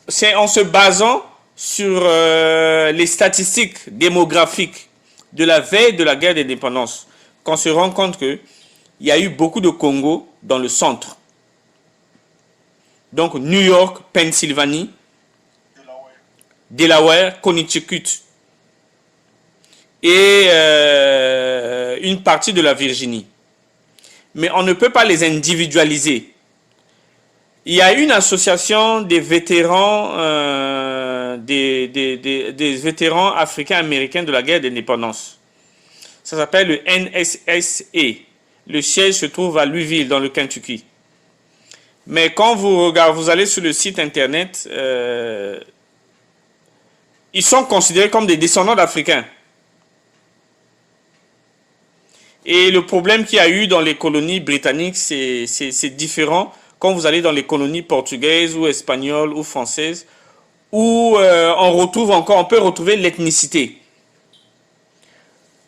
C'est en se basant sur les statistiques démographiques de la veille de la guerre d'indépendance qu'on se rend compte qu'il y a eu beaucoup de Congo dans le centre. Donc New York, Pennsylvanie, Delaware, Connecticut et une partie de la Virginie. Mais on ne peut pas les individualiser. Il y a une association des vétérans, des vétérans africains-américains de la guerre d'indépendance. Ça s'appelle le NSSA. Le siège se trouve à Louisville, dans le Kentucky. Mais quand vous allez sur le site internet, ils sont considérés comme des descendants d'Africains. Et le problème qu'il y a eu dans les colonies britanniques, c'est différent. Quand vous allez dans les colonies portugaises ou espagnoles ou françaises, où on peut retrouver l'ethnicité.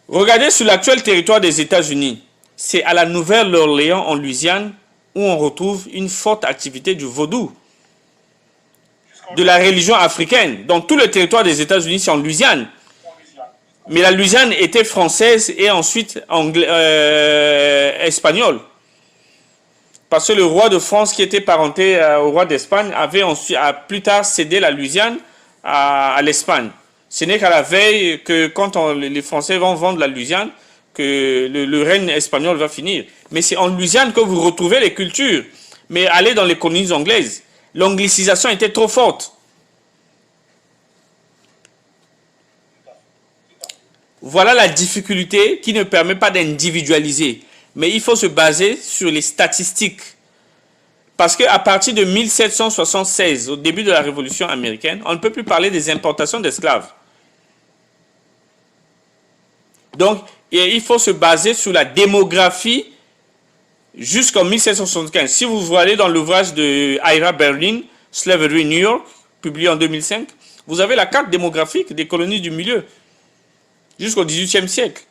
Regardez sur l'actuel territoire des États-Unis. c'est à la Nouvelle-Orléans, en Louisiane, où on retrouve une forte activité du vaudou, de la religion africaine. Dans tout le territoire des États-Unis, c'est en Louisiane. Mais la Louisiane était française et ensuite espagnole. Parce que le roi de France, qui était parenté au roi d'Espagne, avait ensuite, plus tard cédé la Louisiane à l'Espagne. Ce n'est qu'à la veille que quand les Français vont vendre la Louisiane, que le règne espagnol va finir. Mais c'est en Louisiane que vous retrouvez les cultures. Mais allez dans les colonies anglaises. L'anglicisation était trop forte. Voilà la difficulté qui ne permet pas d'individualiser. Mais il faut se baser sur les statistiques. Parce qu'à partir de 1776, au début de la Révolution américaine, on ne peut plus parler des importations d'esclaves. Donc, il faut se baser sur la démographie jusqu'en 1775. Si vous allez dans l'ouvrage de Ira Berlin, Slavery New York, publié en 2005, vous avez la carte démographique des colonies du milieu jusqu'au XVIIIe siècle.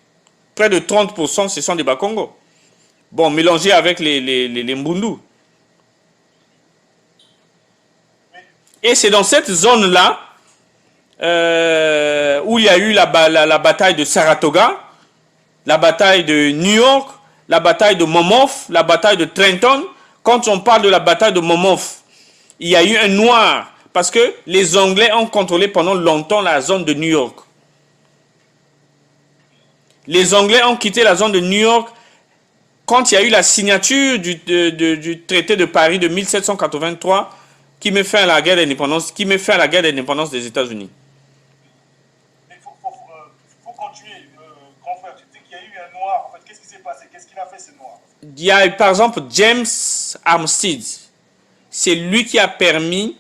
Près de 30%, ce sont des Bakongos. Bon, mélangés avec les Mbundu. Et c'est dans cette zone-là où il y a eu la bataille de Saratoga, la bataille de New York, la bataille de Monmouth, la bataille de Trenton. Quand on parle de la bataille de Monmouth, il y a eu un noir parce que les Anglais ont contrôlé pendant longtemps la zone de New York. Les Anglais ont quitté la zone de New York quand il y a eu la signature du traité de Paris de 1783 qui met fin à la guerre d'indépendance, des États-Unis. Il faut continuer, grand frère. Tu dis qu'il y a eu un noir. En fait, qu'est-ce qui s'est passé? Qu'est-ce qu'il a fait, ce noir? Il y a par exemple James Armstead. C'est lui qui a permis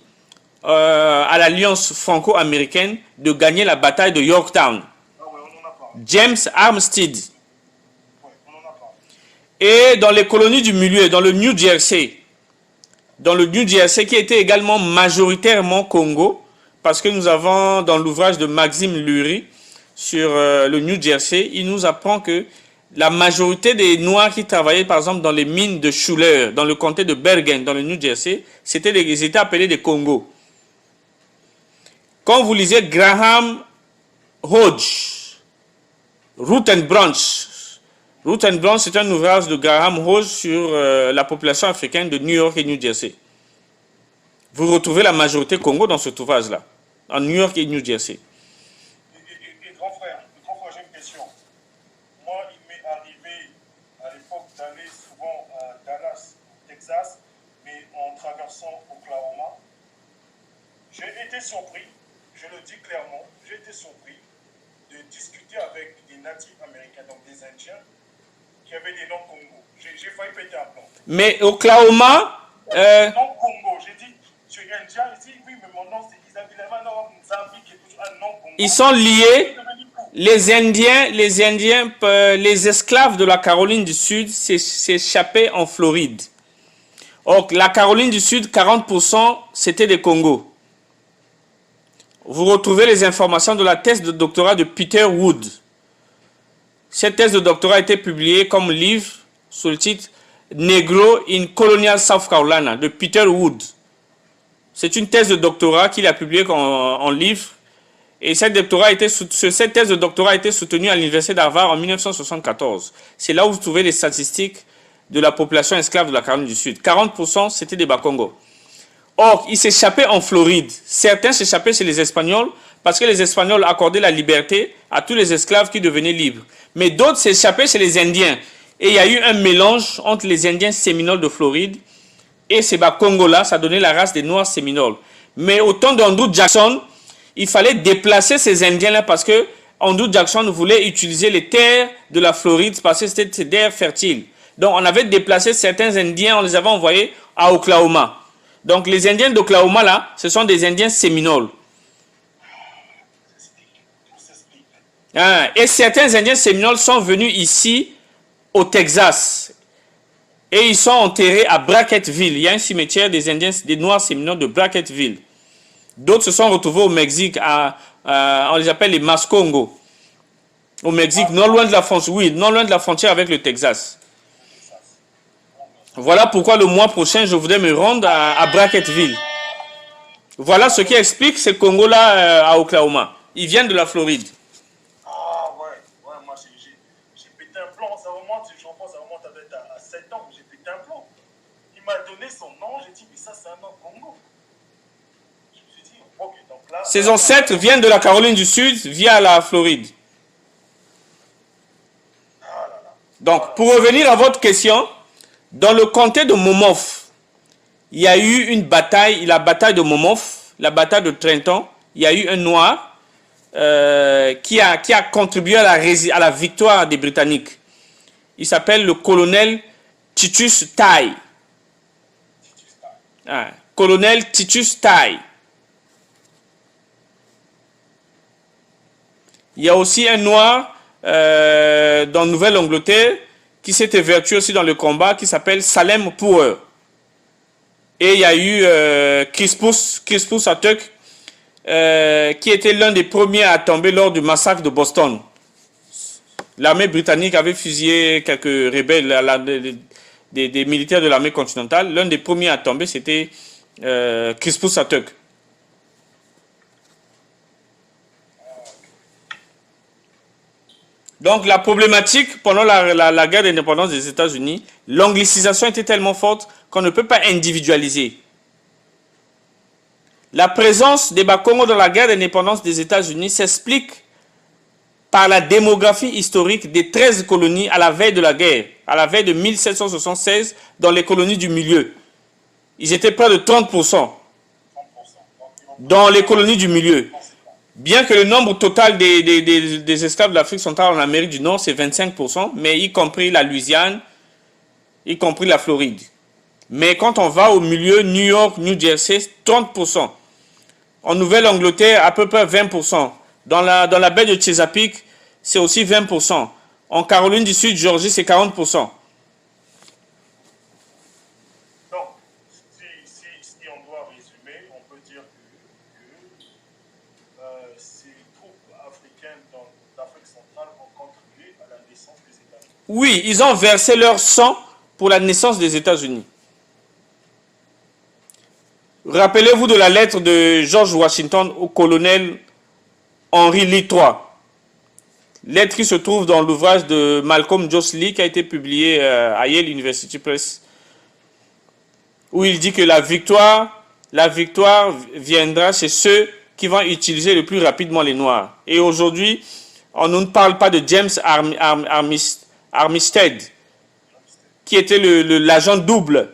à l'Alliance franco-américaine de gagner la bataille de Yorktown. Ah ouais, on en a parlé. James Armstead. Ouais, on en a parlé. Et dans les colonies du milieu, dans le New Jersey, qui était également majoritairement Congo, parce que nous avons dans l'ouvrage de Maxime Lurie sur le New Jersey, il nous apprend que la majorité des Noirs qui travaillaient par exemple dans les mines de Schuller, dans le comté de Bergen, dans le New Jersey, ils étaient appelés des Congos. Quand vous lisez Graham Hodge, Root and Branch, c'est un ouvrage de Graham Hodge sur la population africaine de New York et New Jersey. Vous retrouvez la majorité Congo dans cet ouvrage-là, en New York et New Jersey. Et grand frère, j'ai une question. Moi, il m'est arrivé à l'époque d'aller souvent à Dallas, Texas, mais en traversant Oklahoma. J'ai été surpris, je le dis clairement, j'ai été surpris de discuter avec des natifs américains, donc des Indiens, qui avaient des noms Congo. J'ai failli péter un plomb. Mais Oklahoma... Non Congo, j'ai dit, tu es indien, il dit, oui, mais mon nom c'est Isaac, il avait un nom Mozambique et toujours un nom Congo. Ils sont liés, les esclaves de la Caroline du Sud s'échappaient en Floride. Or, la Caroline du Sud, 40% c'était des Congos. Vous retrouvez les informations de la thèse de doctorat de Peter Wood. Cette thèse de doctorat a été publiée comme livre sous le titre Negro in Colonial South Carolina de Peter Wood. C'est une thèse de doctorat qu'il a publiée en livre. Et cette thèse de doctorat a été soutenue à l'université d'Harvard en 1974. C'est là où vous trouvez les statistiques de la population esclave de la Caroline du Sud. 40% c'était des Bakongos. Or, ils s'échappaient en Floride. Certains s'échappaient chez les Espagnols parce que les Espagnols accordaient la liberté à tous les esclaves qui devenaient libres. Mais d'autres s'échappaient chez les Indiens. Et il y a eu un mélange entre les Indiens séminoles de Floride et ces Bakongos-là. Ça donnait la race des Noirs séminoles. Mais au temps d'Andrew Jackson, il fallait déplacer ces Indiens-là parce que Andrew Jackson voulait utiliser les terres de la Floride parce que c'était des terres fertiles. Donc, on avait déplacé certains Indiens, on les avait envoyés à Oklahoma. Donc, les Indiens d'Oklahoma, là, ce sont des Indiens séminoles. Et certains Indiens séminoles sont venus ici, au Texas. Et ils sont enterrés à Bracketville. Il y a un cimetière des Indiens, des Noirs séminoles de Bracketville. D'autres se sont retrouvés au Mexique, on les appelle les Mascongos. Au Mexique, non loin de la frontière, oui, non loin de la frontière avec le Texas. Voilà pourquoi le mois prochain, je voudrais me rendre à Brackettville. Voilà ce qui explique ce Congo-là à Oklahoma. Ils viennent de la Floride. Ah ouais, moi j'ai pété un plomb, ça remonte, je pense, ça remonte à 7 ans, j'ai pété un plomb. Il m'a donné son nom, j'ai dit, mais ça c'est un nom Congo. Je me suis dit, ok, donc là... Ses ancêtres viennent de la Caroline du Sud via la Floride. Donc, pour revenir à votre question, dans le comté de Momov, il y a eu une bataille, la bataille de Momov, la bataille de Trenton. Il y a eu un noir qui a contribué à la victoire des Britanniques. Il s'appelle le colonel Titus Tai. Ah, colonel Titus Tai. Il y a aussi un noir dans Nouvelle-Angleterre qui s'est évertué aussi dans le combat, qui s'appelle Salem Power. Et il y a eu Crispus Attucks, qui était l'un des premiers à tomber lors du massacre de Boston. L'armée britannique avait fusillé quelques rebelles, des militaires de l'armée continentale. L'un des premiers à tomber, c'était Crispus Attucks. Donc la problématique pendant la guerre d'indépendance des États-Unis, l'anglicisation était tellement forte qu'on ne peut pas individualiser. La présence des Bakongo dans la guerre d'indépendance des États-Unis s'explique par la démographie historique des 13 colonies à la veille de la guerre, à la veille de 1776, dans les colonies du milieu. Ils étaient près de 30% dans les colonies du milieu. Bien que le nombre total des esclaves de l'Afrique centrale en Amérique du Nord, c'est 25%, mais y compris la Louisiane, y compris la Floride. Mais quand on va au milieu, New York, New Jersey, 30%. En Nouvelle-Angleterre, à peu près 20%. Dans la baie de Chesapeake, c'est aussi 20%. En Caroline du Sud, Georgie, c'est 40%. Donc, si on doit résumer, on peut dire que ces troupes africaines d'Afrique centrale ont contribué à la naissance des États-Unis. Oui, ils ont versé leur sang pour la naissance des États-Unis. Rappelez-vous de la lettre de George Washington au colonel Henry Lee III. Lettre qui se trouve dans l'ouvrage de Malcolm Josley qui a été publié à Yale University Press, où il dit que la victoire viendra chez ceux qui vont utiliser le plus rapidement les Noirs. Et aujourd'hui, on ne parle pas de James Armistead, qui était l'agent double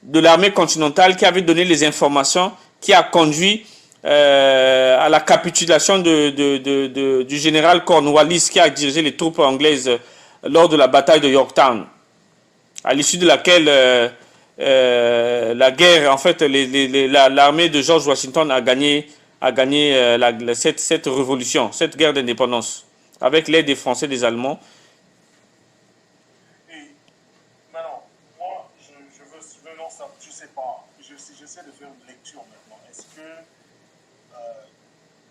de l'armée continentale, qui avait donné les informations, qui a conduit à la capitulation du général Cornwallis, qui a dirigé les troupes anglaises lors de la bataille de Yorktown, à l'issue de laquelle la guerre, en fait, l'armée de George Washington a gagné cette révolution, cette guerre d'indépendance, avec l'aide des Français et des Allemands. J'essaie de faire une lecture maintenant. Est-ce que,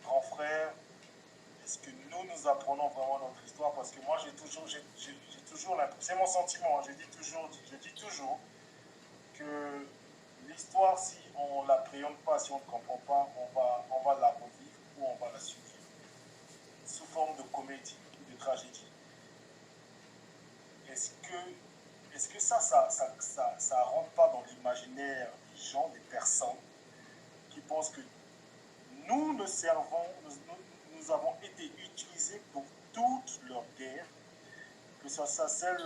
grand frère, est-ce que nous apprenons vraiment notre histoire? Parce que moi, j'ai toujours l'impression, c'est mon sentiment, je dis toujours que l'histoire, si on ne l'appréhende pas, si on ne comprend pas, on va la revivre ou on va la subir sous forme de comédie ou de tragédie. Est-ce que ça rentre pas dans l'imaginaire des gens, des personnes qui pensent que nous avons été utilisés pour toutes leurs guerres, que ce soit celle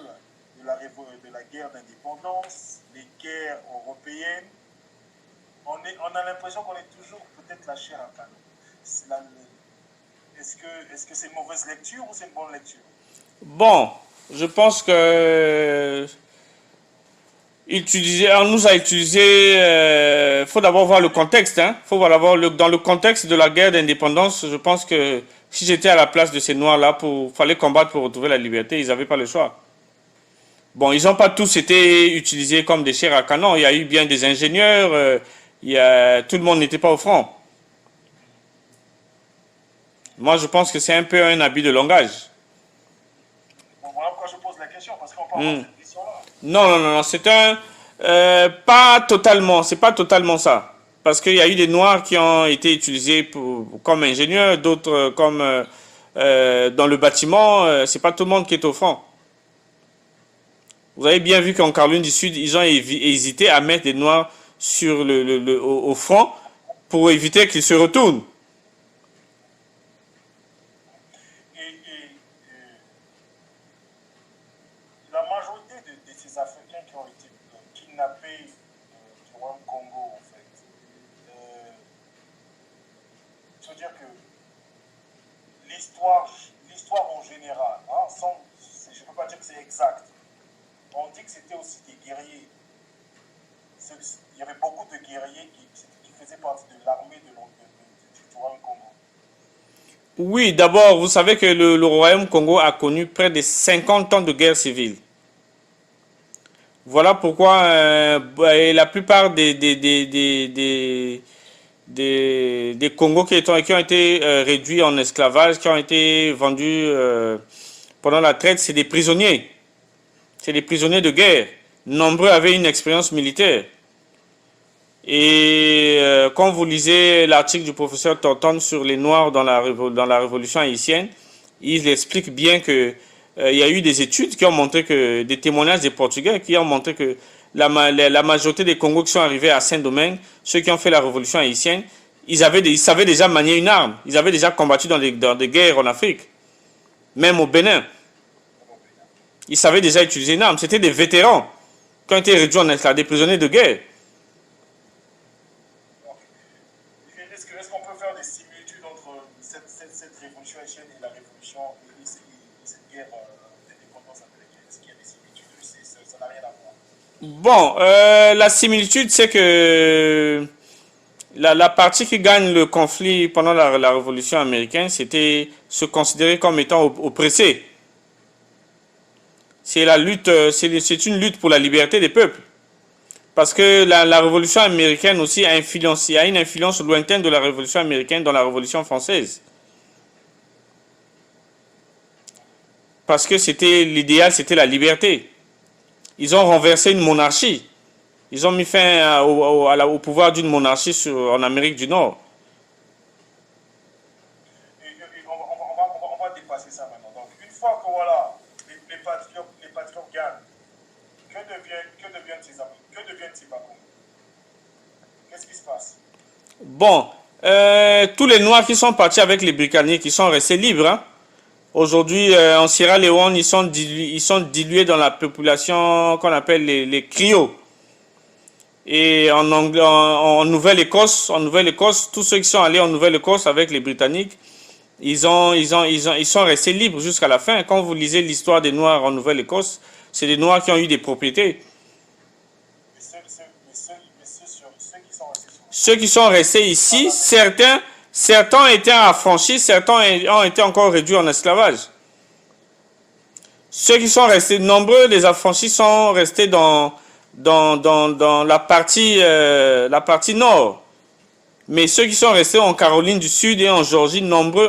de la guerre d'indépendance, les guerres européennes. On a l'impression qu'on est toujours peut-être la chair à canon. Est-ce que c'est une mauvaise lecture ou c'est une bonne lecture? Bon, je pense que on nous a utilisé. Faut d'abord voir le contexte. Faut voir dans le contexte de la guerre d'indépendance. Je pense que si j'étais à la place de ces noirs-là, fallait combattre pour retrouver la liberté, ils n'avaient pas le choix. Bon, ils n'ont pas tous été utilisés comme des chairs à canon. Il y a eu bien des ingénieurs. Tout le monde n'était pas au front. Moi, je pense que c'est un peu un abus de langage. Bon, voilà pourquoi je pose la question, parce qu'on parle de cette question-là. Non, c'est un... Pas totalement, c'est pas totalement ça. Parce qu'il y a eu des Noirs qui ont été utilisés comme ingénieurs, d'autres comme dans le bâtiment. C'est pas tout le monde qui est au front. Vous avez bien vu qu'en Caroline du Sud, ils ont hésité à mettre des Noirs sur au front pour éviter qu'ils se retournent. La majorité de ces Africains qui ont été kidnappés du Royaume Congo, en fait, je veux dire que l'histoire en général, hein, je ne peux pas dire que c'est exact. On dit que c'était aussi des guerriers. Il y avait beaucoup de guerriers qui faisaient partie de l'armée du Royaume Congo. Oui, d'abord, vous savez que le Royaume Congo a connu près de 50 ans de guerre civile. Voilà pourquoi la plupart des Congos qui ont été réduits en esclavage, qui ont été vendus pendant la traite, c'est des prisonniers. C'est des prisonniers de guerre. Nombreux avaient une expérience militaire. Et quand vous lisez l'article du professeur Thornton sur les Noirs dans la Révolution haïtienne, il explique bien que il y a eu des études qui ont montré que, des témoignages des Portugais qui ont montré que la majorité des Congos qui sont arrivés à Saint-Domingue, ceux qui ont fait la Révolution haïtienne, ils savaient déjà manier une arme. Ils avaient déjà combattu dans des guerres en Afrique, même au Bénin. Ils savaient déjà utiliser une arme. C'était des vétérans qui ont été réduits en esclavage, des prisonniers de guerre. Est-ce qu'on peut faire des similitudes entre cette révolution haïtienne et la révolution et cette guerre d'indépendance américaine? Est-ce qu'il y a des similitudes? Ça n'a rien à voir. Bon, la similitude, c'est que la partie qui gagne le conflit pendant la révolution américaine, c'était se considérer comme étant oppressé. C'est la lutte, c'est une lutte pour la liberté des peuples. Parce que la révolution américaine aussi a une influence lointaine de la révolution américaine dans la révolution française. Parce que l'idéal, c'était la liberté. Ils ont renversé une monarchie. Ils ont mis fin au pouvoir d'une monarchie en Amérique du Nord. On va dépasser ça maintenant. Donc, une fois que voilà, les patriotes gagnent, que deviennent ces amis? Que deviennent ces Bakongo? Qu'est-ce qui se passe? Bon, tous les Noirs qui sont partis avec les Britanniques, ils sont restés libres. Hein? Aujourd'hui, en Sierra Leone, ils sont dilués dans la population qu'on appelle les Creoles. Et en Nouvelle-Écosse, tous ceux qui sont allés en Nouvelle-Écosse avec les Britanniques, ils sont restés libres jusqu'à la fin. Quand vous lisez l'histoire des Noirs en Nouvelle-Écosse, c'est des Noirs qui ont eu des propriétés. Ceux qui sont restés ici, certains ont été affranchis, certains ont été encore réduits en esclavage. Ceux qui sont restés nombreux, les affranchis sont restés dans la partie nord. Mais ceux qui sont restés en Caroline du Sud et en Géorgie, nombreux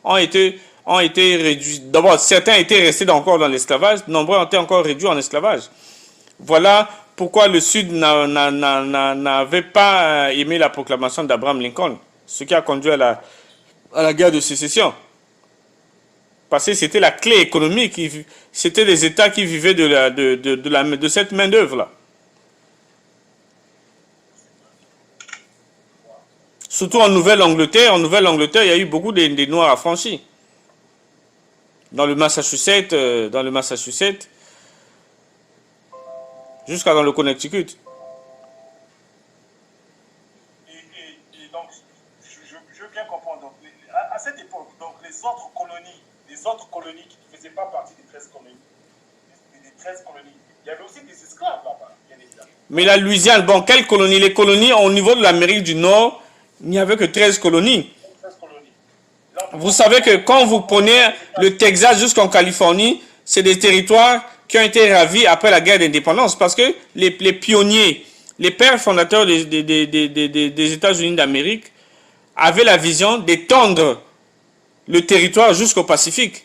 ont été réduits. D'abord, certains étaient restés encore dans l'esclavage, nombreux ont été encore réduits en esclavage. Voilà pourquoi le Sud n'avait pas aimé la proclamation d'Abraham Lincoln, ce qui a conduit à la guerre de sécession. Parce que c'était la clé économique, c'était les États qui vivaient de cette main-d'œuvre-là. Surtout en Nouvelle-Angleterre. En Nouvelle-Angleterre, il y a eu beaucoup des Noirs affranchis. Dans le Massachusetts, jusqu'à dans le Connecticut. Et donc, je veux bien comprendre. Donc, à cette époque, donc, les autres colonies qui ne faisaient pas partie des 13 colonies, il y avait aussi des esclaves là-bas, bien évidemment. Mais la Louisiane, bon, quelles colonies? Les colonies au niveau de l'Amérique du Nord, il n'y avait que 13 colonies. 13 colonies. Là, vous savez que quand vous prenez le Texas jusqu'en Californie, c'est des territoires qui ont été ravis après la guerre d'indépendance parce que les pionniers, les pères fondateurs des États-Unis d'Amérique avaient la vision d'étendre le territoire jusqu'au Pacifique.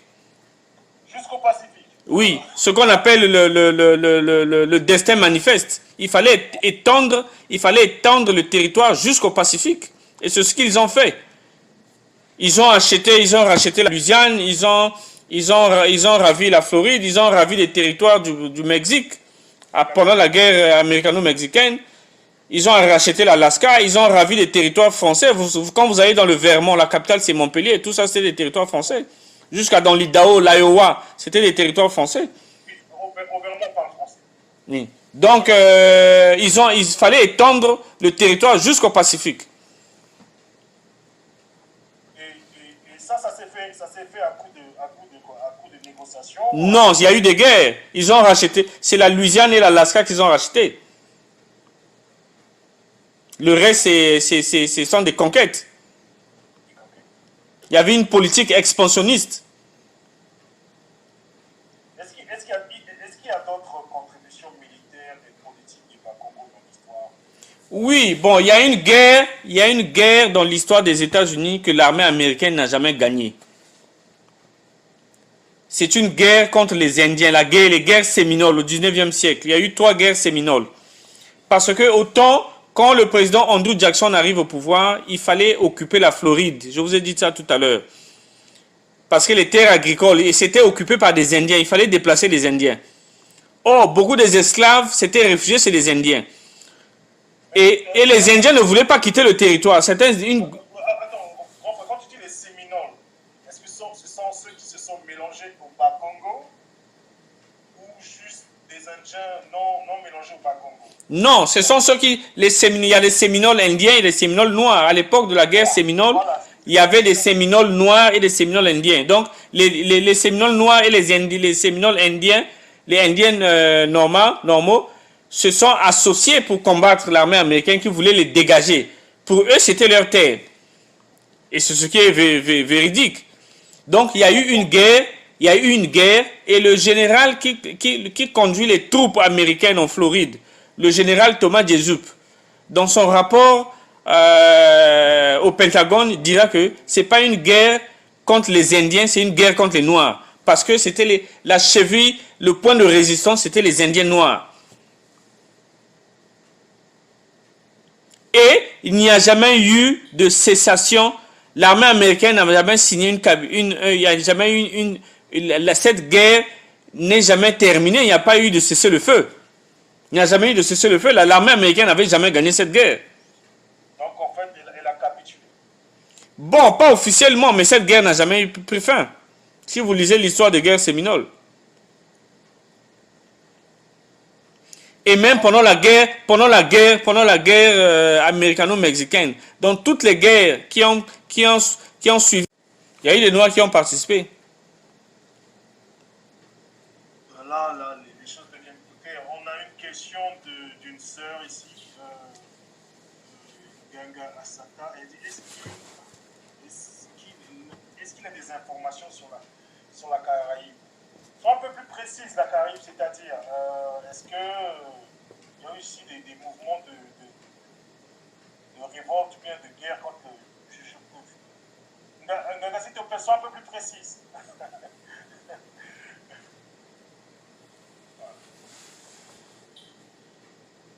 Jusqu'au Pacifique. Oui, ce qu'on appelle le destin manifeste. Il fallait étendre le territoire jusqu'au Pacifique. Et c'est ce qu'ils ont fait. Ils ont racheté la Louisiane, ils ont ravi la Floride, ils ont ravi les territoires du Mexique pendant la guerre américano-mexicaine. Ils ont racheté l'Alaska, ils ont ravi les territoires français. Quand vous allez dans le Vermont, la capitale c'est Montpellier, tout ça c'est des territoires français. Jusqu'à dans l'Idaho, l'Iowa, c'était des territoires français. Oui, au Vermont, on parle français. Oui. Donc, il fallait étendre le territoire jusqu'au Pacifique. Et ça s'est fait à coup de négociations. Non, il y a eu des guerres. Ils ont racheté. C'est la Louisiane et l'Alaska qu'ils ont racheté. Le reste, ce sont des conquêtes. Il y avait une politique expansionniste. Est-ce qu'il y a d'autres contributions militaires et politiques du Bas-Congo dans l'histoire? Oui, bon, il y a une guerre dans l'histoire des États-Unis que l'armée américaine n'a jamais gagnée. C'est une guerre contre les Indiens, les guerres séminoles au 19e siècle. Il y a eu 3 guerres séminoles. Parce que autant, quand le président Andrew Jackson arrive au pouvoir, il fallait occuper la Floride. Je vous ai dit ça tout à l'heure. Parce que les terres agricoles, c'était occupé par des Indiens. Il fallait déplacer les Indiens. Or, beaucoup des esclaves s'étaient réfugiés chez les Indiens. Et les Indiens ne voulaient pas quitter le territoire. Attends, quand tu dis les Séminoles, est-ce que ce sont ceux qui se sont mélangés au Bas-Congo ou juste des Indiens non mélangés au Bas-Congo? Non, ce sont ceux qui... il y a les Séminoles indiens et les Séminoles noirs. À l'époque de la guerre séminole, il y avait des Séminoles noirs et des Séminoles indiens. Donc, les Séminoles noirs et les Séminoles indiens, les Indiens normaux, se sont associés pour combattre l'armée américaine qui voulait les dégager. Pour eux, c'était leur terre. Et c'est ce qui est véridique. Donc, il y a eu une guerre, et le général qui conduit les troupes américaines en Floride, le général Thomas Jesup, dans son rapport au Pentagone, dira que ce n'est pas une guerre contre les Indiens, c'est une guerre contre les Noirs. Parce que c'était la cheville, le point de résistance, c'était les Indiens noirs. Et il n'y a jamais eu de cessation. L'armée américaine n'a jamais signé cette guerre n'est jamais terminée. Il n'y a pas eu de cessez-le-feu. Il n'y a jamais eu de cessez-le-feu. L'armée américaine n'avait jamais gagné cette guerre. Donc en fait, elle a capitulé. Bon, pas officiellement, mais cette guerre n'a jamais pris fin. Si vous lisez l'histoire des guerres séminoles. Et même pendant la guerre américano-mexicaine, dans toutes les guerres qui ont suivi, il y a eu des Noirs qui ont participé. Là, les choses deviennent plus claires. On a une question d'une sœur ici, Ganga Asata. Elle dit, est-ce qu'il a des informations sur la Caraïbe? Sois un peu plus précise, la Caraïbe, c'est-à-dire, est-ce qu'il y a eu ici des mouvements de révolte ou bien de guerre contre le juge? S'il te plaît, sois un peu plus précise.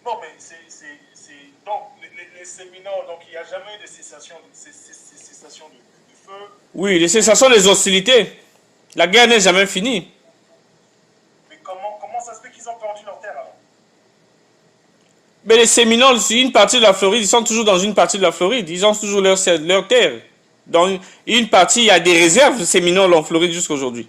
Non, mais donc, les Séminoles, donc il n'y a jamais eu de cessation de feu. Oui, les cessations des hostilités. La guerre n'est jamais finie. Mais comment ça se fait qu'ils ont perdu leur terre alors? Mais les Séminoles, c'est une partie de la Floride, ils sont toujours dans une partie de la Floride. Ils ont toujours leur terre. Dans une partie, il y a des réserves Séminoles en Floride jusqu'à aujourd'hui.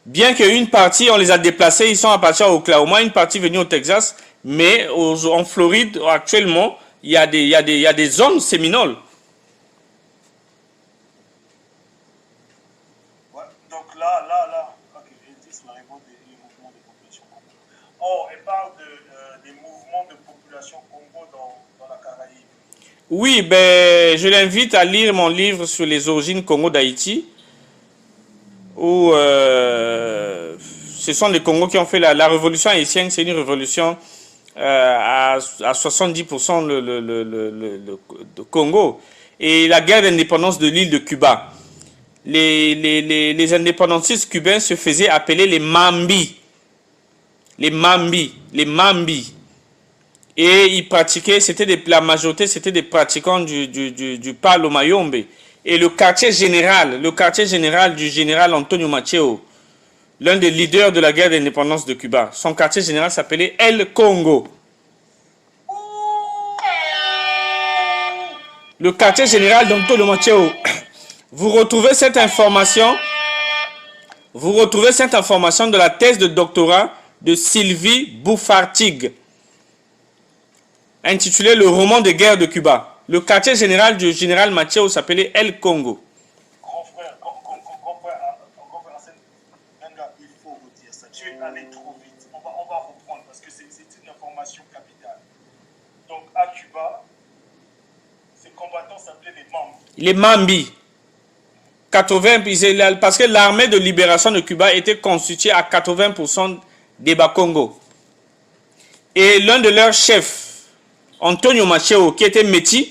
Bien qu'une partie, on les a déplacés, ils sont à partir à Oklahoma, une partie venue au Texas, mais en Floride, actuellement, il y a des zones Séminoles. Ouais, donc là, ok, c'est la révolte des mouvements de population Congo. Oh, elle parle des mouvements de population Congo dans la Caraïbe. Oui, ben, je l'invite à lire mon livre sur les origines Congo d'Haïti, où ce sont les Congos qui ont fait la révolution haïtienne. C'est une révolution à 70% le Congo. Et la guerre d'indépendance de l'île de Cuba. les indépendantistes cubains se faisaient appeler les Mambi. Les Mambi. Les Mambi. Et ils pratiquaient, la majorité, c'était des pratiquants du Palo Mayombe. Et le quartier général du général Antonio Macheo, l'un des leaders de la guerre d'indépendance de Cuba, son quartier général s'appelait El Congo. Le quartier général d'Antonio Macheo. Vous retrouvez cette information de la thèse de doctorat de Sylvie Bouffartig, intitulée Le roman de guerre de Cuba. Le quartier général du général Macheo s'appelait El Congo. Grand frère, Arsène Ganga, il faut vous dire ça. Tu es allé trop vite. On va reprendre parce que c'est une information capitale. Donc à Cuba, ces combattants s'appelaient les Mambi. Les Mambi. 80, parce que l'armée de libération de Cuba était constituée à 80% des Bakongo. Et l'un de leurs chefs, Antonio Macheo, qui était métis,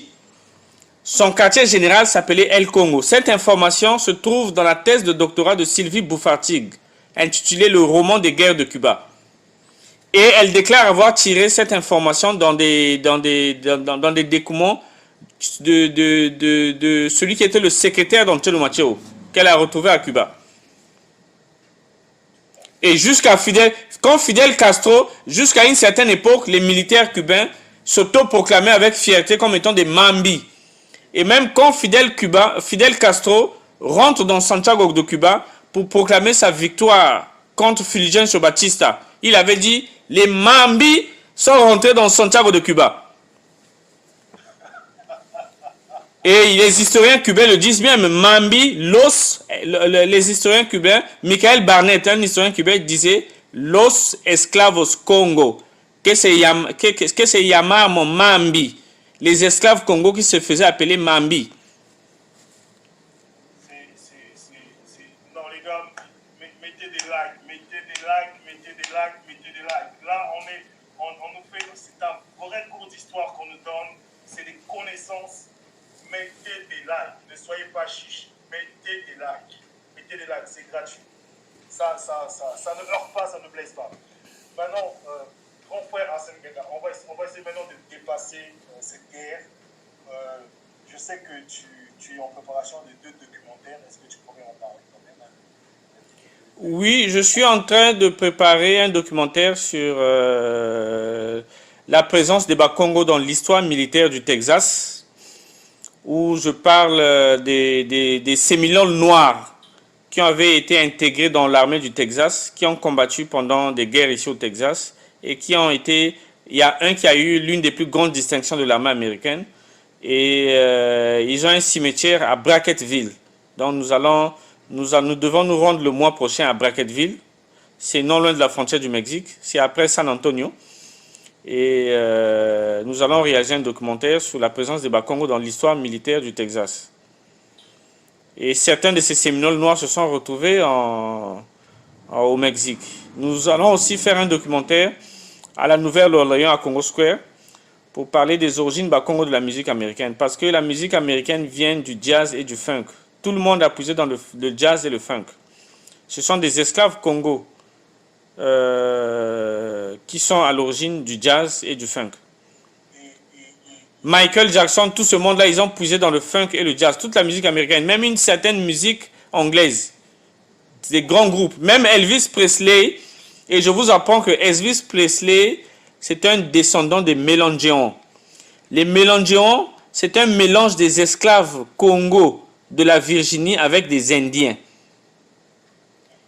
son quartier général s'appelait El Congo. Cette information se trouve dans la thèse de doctorat de Sylvie Bouffartig, intitulée Le roman des guerres de Cuba. Et elle déclare avoir tiré cette information dans des documents de celui qui était le secrétaire d'Antonio Macheo, qu'elle a retrouvé à Cuba. Et quand Fidel Castro, jusqu'à une certaine époque, les militaires cubains s'autoproclamaient avec fierté comme étant des Mambi. Et même quand Fidel Castro rentre dans Santiago de Cuba pour proclamer sa victoire contre Fulgencio Batista, il avait dit « Les Mambi sont rentrés dans Santiago de Cuba ». Et les historiens cubains le disent bien, mais Mambi, les historiens cubains, Michael Barnett, un historien cubain, disait Los esclavos Congo, que se llamamos Mambi, les esclaves Congo qui se faisaient appeler Mambi. Non les gars, mettez des likes. Là on nous fait, c'est un vrai cours d'histoire qu'on nous donne, c'est des connaissances. Mettez des likes, ne soyez pas chiches, mettez des likes, c'est gratuit. Ça ne heurte pas, ça ne blesse pas. Maintenant, grand frère Arsène Ganga, on va essayer maintenant de dépasser cette guerre. Je sais que tu es en préparation de 2 documentaires, est-ce que tu pourrais en parler quand même? Oui, je suis en train de préparer un documentaire sur la présence des Bakongo dans l'histoire militaire du Texas, où je parle des Séminoles noirs qui avaient été intégrés dans l'armée du Texas, qui ont combattu pendant des guerres ici au Texas, et qui ont été... Il y a un qui a eu l'une des plus grandes distinctions de l'armée américaine, et ils ont un cimetière à Brackettville. Donc nous devons nous rendre le mois prochain à Brackettville. C'est non loin de la frontière du Mexique, c'est après San Antonio. Et nous allons réaliser un documentaire sur la présence des Bakongo dans l'histoire militaire du Texas. Et certains de ces Séminoles noirs se sont retrouvés au Mexique. Nous allons aussi faire un documentaire à la Nouvelle-Orléans à Congo Square pour parler des origines Bakongo de la musique américaine. Parce que la musique américaine vient du jazz et du funk. Tout le monde a puisé dans le jazz et le funk. Ce sont des esclaves Congo qui sont à l'origine du jazz et du funk. Michael Jackson, tout ce monde-là, ils ont puisé dans le funk et le jazz. Toute la musique américaine, même une certaine musique anglaise. Des grands groupes. Même Elvis Presley, et je vous apprends que Elvis Presley, c'est un descendant des Mélangéons. Les Mélangéons, c'est un mélange des esclaves Congo de la Virginie avec des Indiens.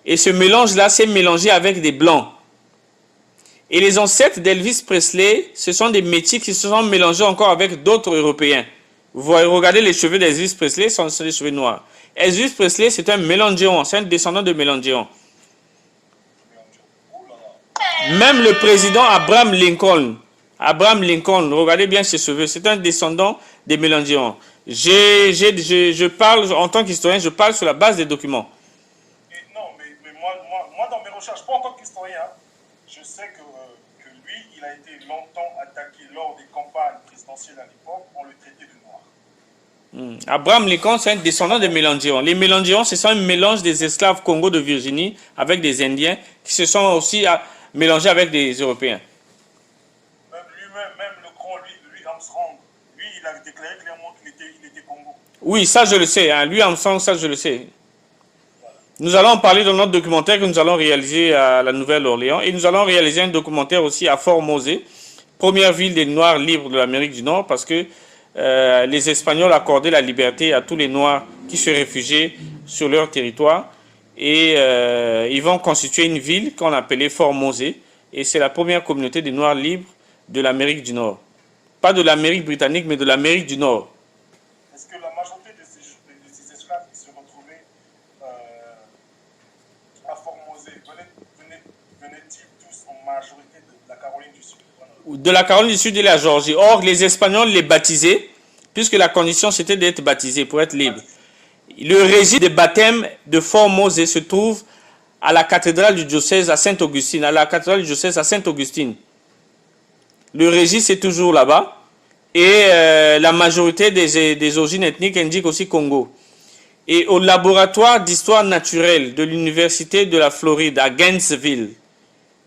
Et ce mélange-là s'est mélangé avec des Blancs. Et les ancêtres d'Elvis Presley, ce sont des métis qui se sont mélangés encore avec d'autres Européens. Vous voyez, regardez les cheveux d'Elvis Presley, ce sont des cheveux noirs. Elvis Presley, c'est un Mélangéon, c'est un descendant de Mélangéon. Même le président Abraham Lincoln, regardez bien ses cheveux, c'est un descendant des Mélangéons. Je parle, en tant qu'historien, je parle sur la base des documents. Non, mais moi, dans mes recherches, pas en tant qu'historien, je sais que lui, il a été longtemps attaqué lors des campagnes présidentielles à l'époque, on le traitait de noir. Abraham Lincoln, c'est un descendant des Mélandions. Les Mélandions, c'est un mélange des esclaves Congo de Virginie avec des Indiens qui se sont aussi mélangés avec des Européens. Même lui-même, même le grand, lui Armstrong, lui, il avait déclaré clairement qu'il était Congo. Oui, ça je le sais. Hein. Lui Armstrong, ça je le sais. Nous allons en parler dans notre documentaire que nous allons réaliser à la Nouvelle-Orléans. Et nous allons réaliser un documentaire aussi à Fort-Mosé, première ville des Noirs libres de l'Amérique du Nord, parce que les Espagnols accordaient la liberté à tous les Noirs qui se réfugiaient sur leur territoire. Et ils vont constituer une ville qu'on appelait Fort-Mosé. Et c'est la première communauté des Noirs libres de l'Amérique du Nord. Pas de l'Amérique britannique, mais de l'Amérique du Nord. Est-ce que la majorité de ces esclaves qui se retrouvaient à Fort-Mosé venaient-ils tous en majorité de la Caroline du Sud? De la Caroline du Sud et la Géorgie. Or, les Espagnols les baptisaient, puisque la condition c'était d'être baptisé pour être libre. Le registre de baptême de Fort-Mosé se trouve à la cathédrale du diocèse à Saint-Augustine, Le registre est toujours là-bas. Et la majorité des origines ethniques indiquent aussi Congo. Et au laboratoire d'histoire naturelle de l'Université de la Floride à Gainesville,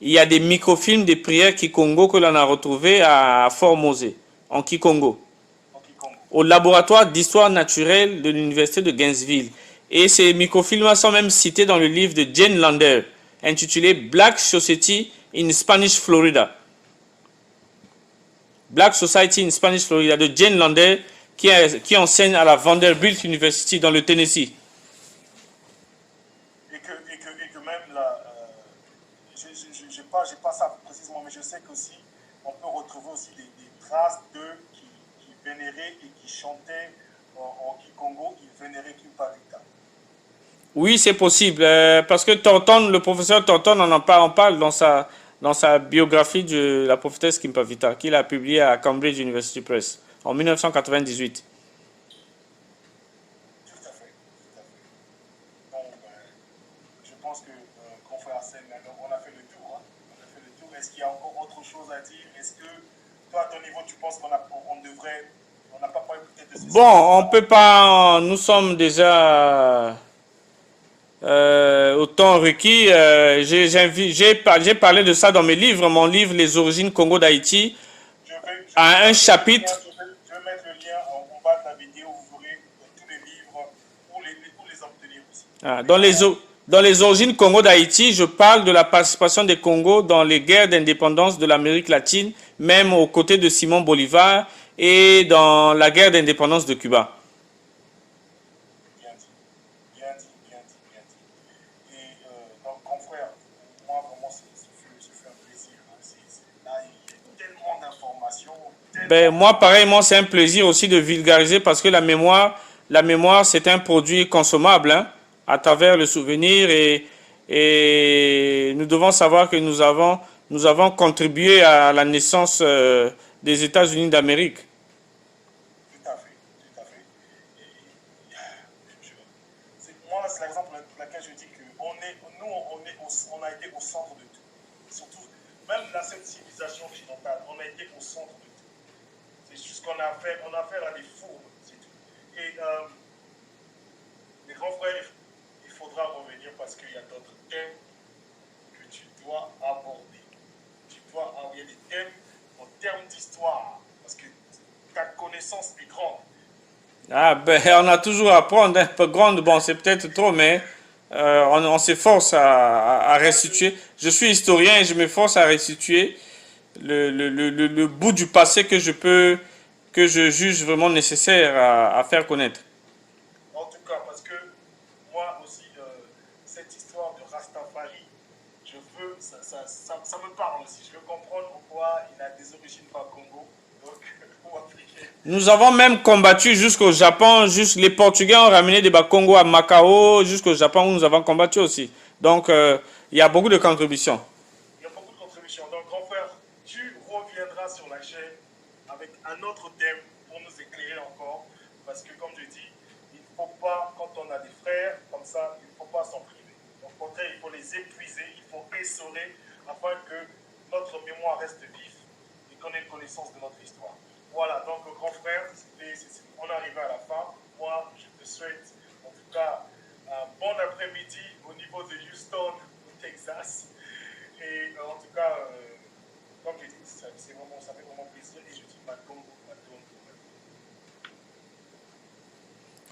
il y a des microfilms des prières Kikongo que l'on a retrouvés à Fort-Mosé, en Kikongo. Au laboratoire d'histoire naturelle de l'Université de Gainesville. Et ces microfilms sont même cités dans le livre de Jane Lander, intitulé Black Society in Spanish Florida. Black Society in Spanish Florida de Jane Lander qui enseigne à la Vanderbilt University dans le Tennessee. Et que même là, je n'ai pas ça précisément, mais je sais qu'aussi on peut retrouver aussi des traces d'eux qui vénéraient et qui chantaient en Kikongo, ils vénéraient Kimpavita. Oui, c'est possible, parce que Thornton, le professeur Thornton, on parle dans sa biographie de la prophétesse Kimpavita, qu'il a publiée à Cambridge University Press en 1998. Tout à fait. Bon, je pense que, confrère Arsène, on a fait le tour. Hein. Est-ce qu'il y a encore autre chose à dire? Est-ce que, toi, à ton niveau, tu penses qu'on n'a pas parlé peut-être de ceci? Bon, on peut pas, nous sommes déjà au temps requis. J'ai parlé de ça dans mes livres. Mon livre, Les origines Congo d'Haïti, a un chapitre. Je vais mettre le lien en bas de la vidéo, vous aurez tous les livres pour les obtenir aussi. Dans les origines Congo d'Haïti, je parle de la participation des Congos dans les guerres d'indépendance de l'Amérique latine, même aux côtés de Simon Bolivar et dans la guerre d'indépendance de Cuba. Bien dit. Et donc, confrère, moi, vraiment, ce fut un plaisir. Là, il y a tellement d'informations. Moi, pareillement, c'est un plaisir aussi de vulgariser parce que la mémoire c'est un produit consommable, hein, à travers le souvenir et nous devons savoir que nous avons contribué à la naissance des États-Unis d'Amérique. Tout à fait. Moi, c'est l'exemple pour lequel je dis qu'on on a été au centre de tout. Surtout, même dans cette civilisation occidentale, on a été au centre de tout. C'est juste qu'on a affaire à des fourbes, c'est tout. Et les grands frères, il faudra revenir parce qu'il y a d'autres thèmes que tu dois aborder. Il y a des thèmes en termes d'histoire, parce que ta connaissance est grande. On a toujours à apprendre, un peu grande, bon c'est peut-être trop, mais on s'efforce à restituer. Je suis historien et je m'efforce à restituer le bout du passé que je juge vraiment nécessaire à faire connaître. En tout cas, parce que moi aussi, cette histoire de Rastafari, ça me parle aussi. Je veux comprendre pourquoi il a des origines pas Congo. Donc, pour appliquer. Nous avons même combattu jusqu'au Japon. Les Portugais ont ramené des Congo à Macao, jusqu'au Japon où nous avons combattu aussi. Donc, il y a beaucoup de contributions. Il y a beaucoup de contributions. Donc, grand frère, tu reviendras sur la chaîne avec un autre thème pour nous éclairer encore. Parce que, comme je dis, il ne faut pas, quand on a des frères comme ça, il ne faut pas s'en priver. Au contraire, il faut les épuiser, il faut essorer afin que notre mémoire reste vive et qu'on ait connaissance de notre histoire. Voilà, donc grand frère, on est arrivé à la fin.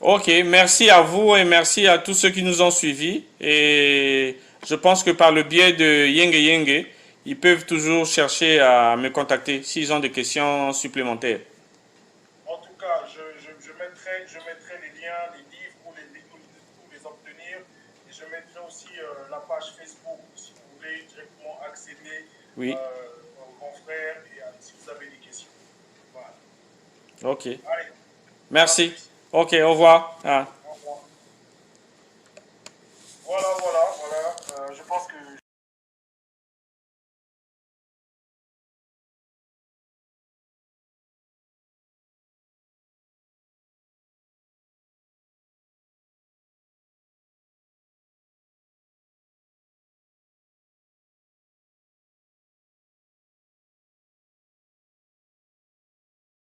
Ok, merci à vous et merci à tous ceux qui nous ont suivis. Et je pense que par le biais de Yenge Yenge, ils peuvent toujours chercher à me contacter s'ils ont des questions supplémentaires. En tout cas, je mettrai les liens, les livres pour les obtenir. Et je mettrai aussi la page Facebook si vous voulez directement accéder Oui, aux confrères et si vous avez des questions. Voilà. ok. Allez, Merci. à plus. Ok, au revoir. Ah. Au revoir. Voilà. Je pense que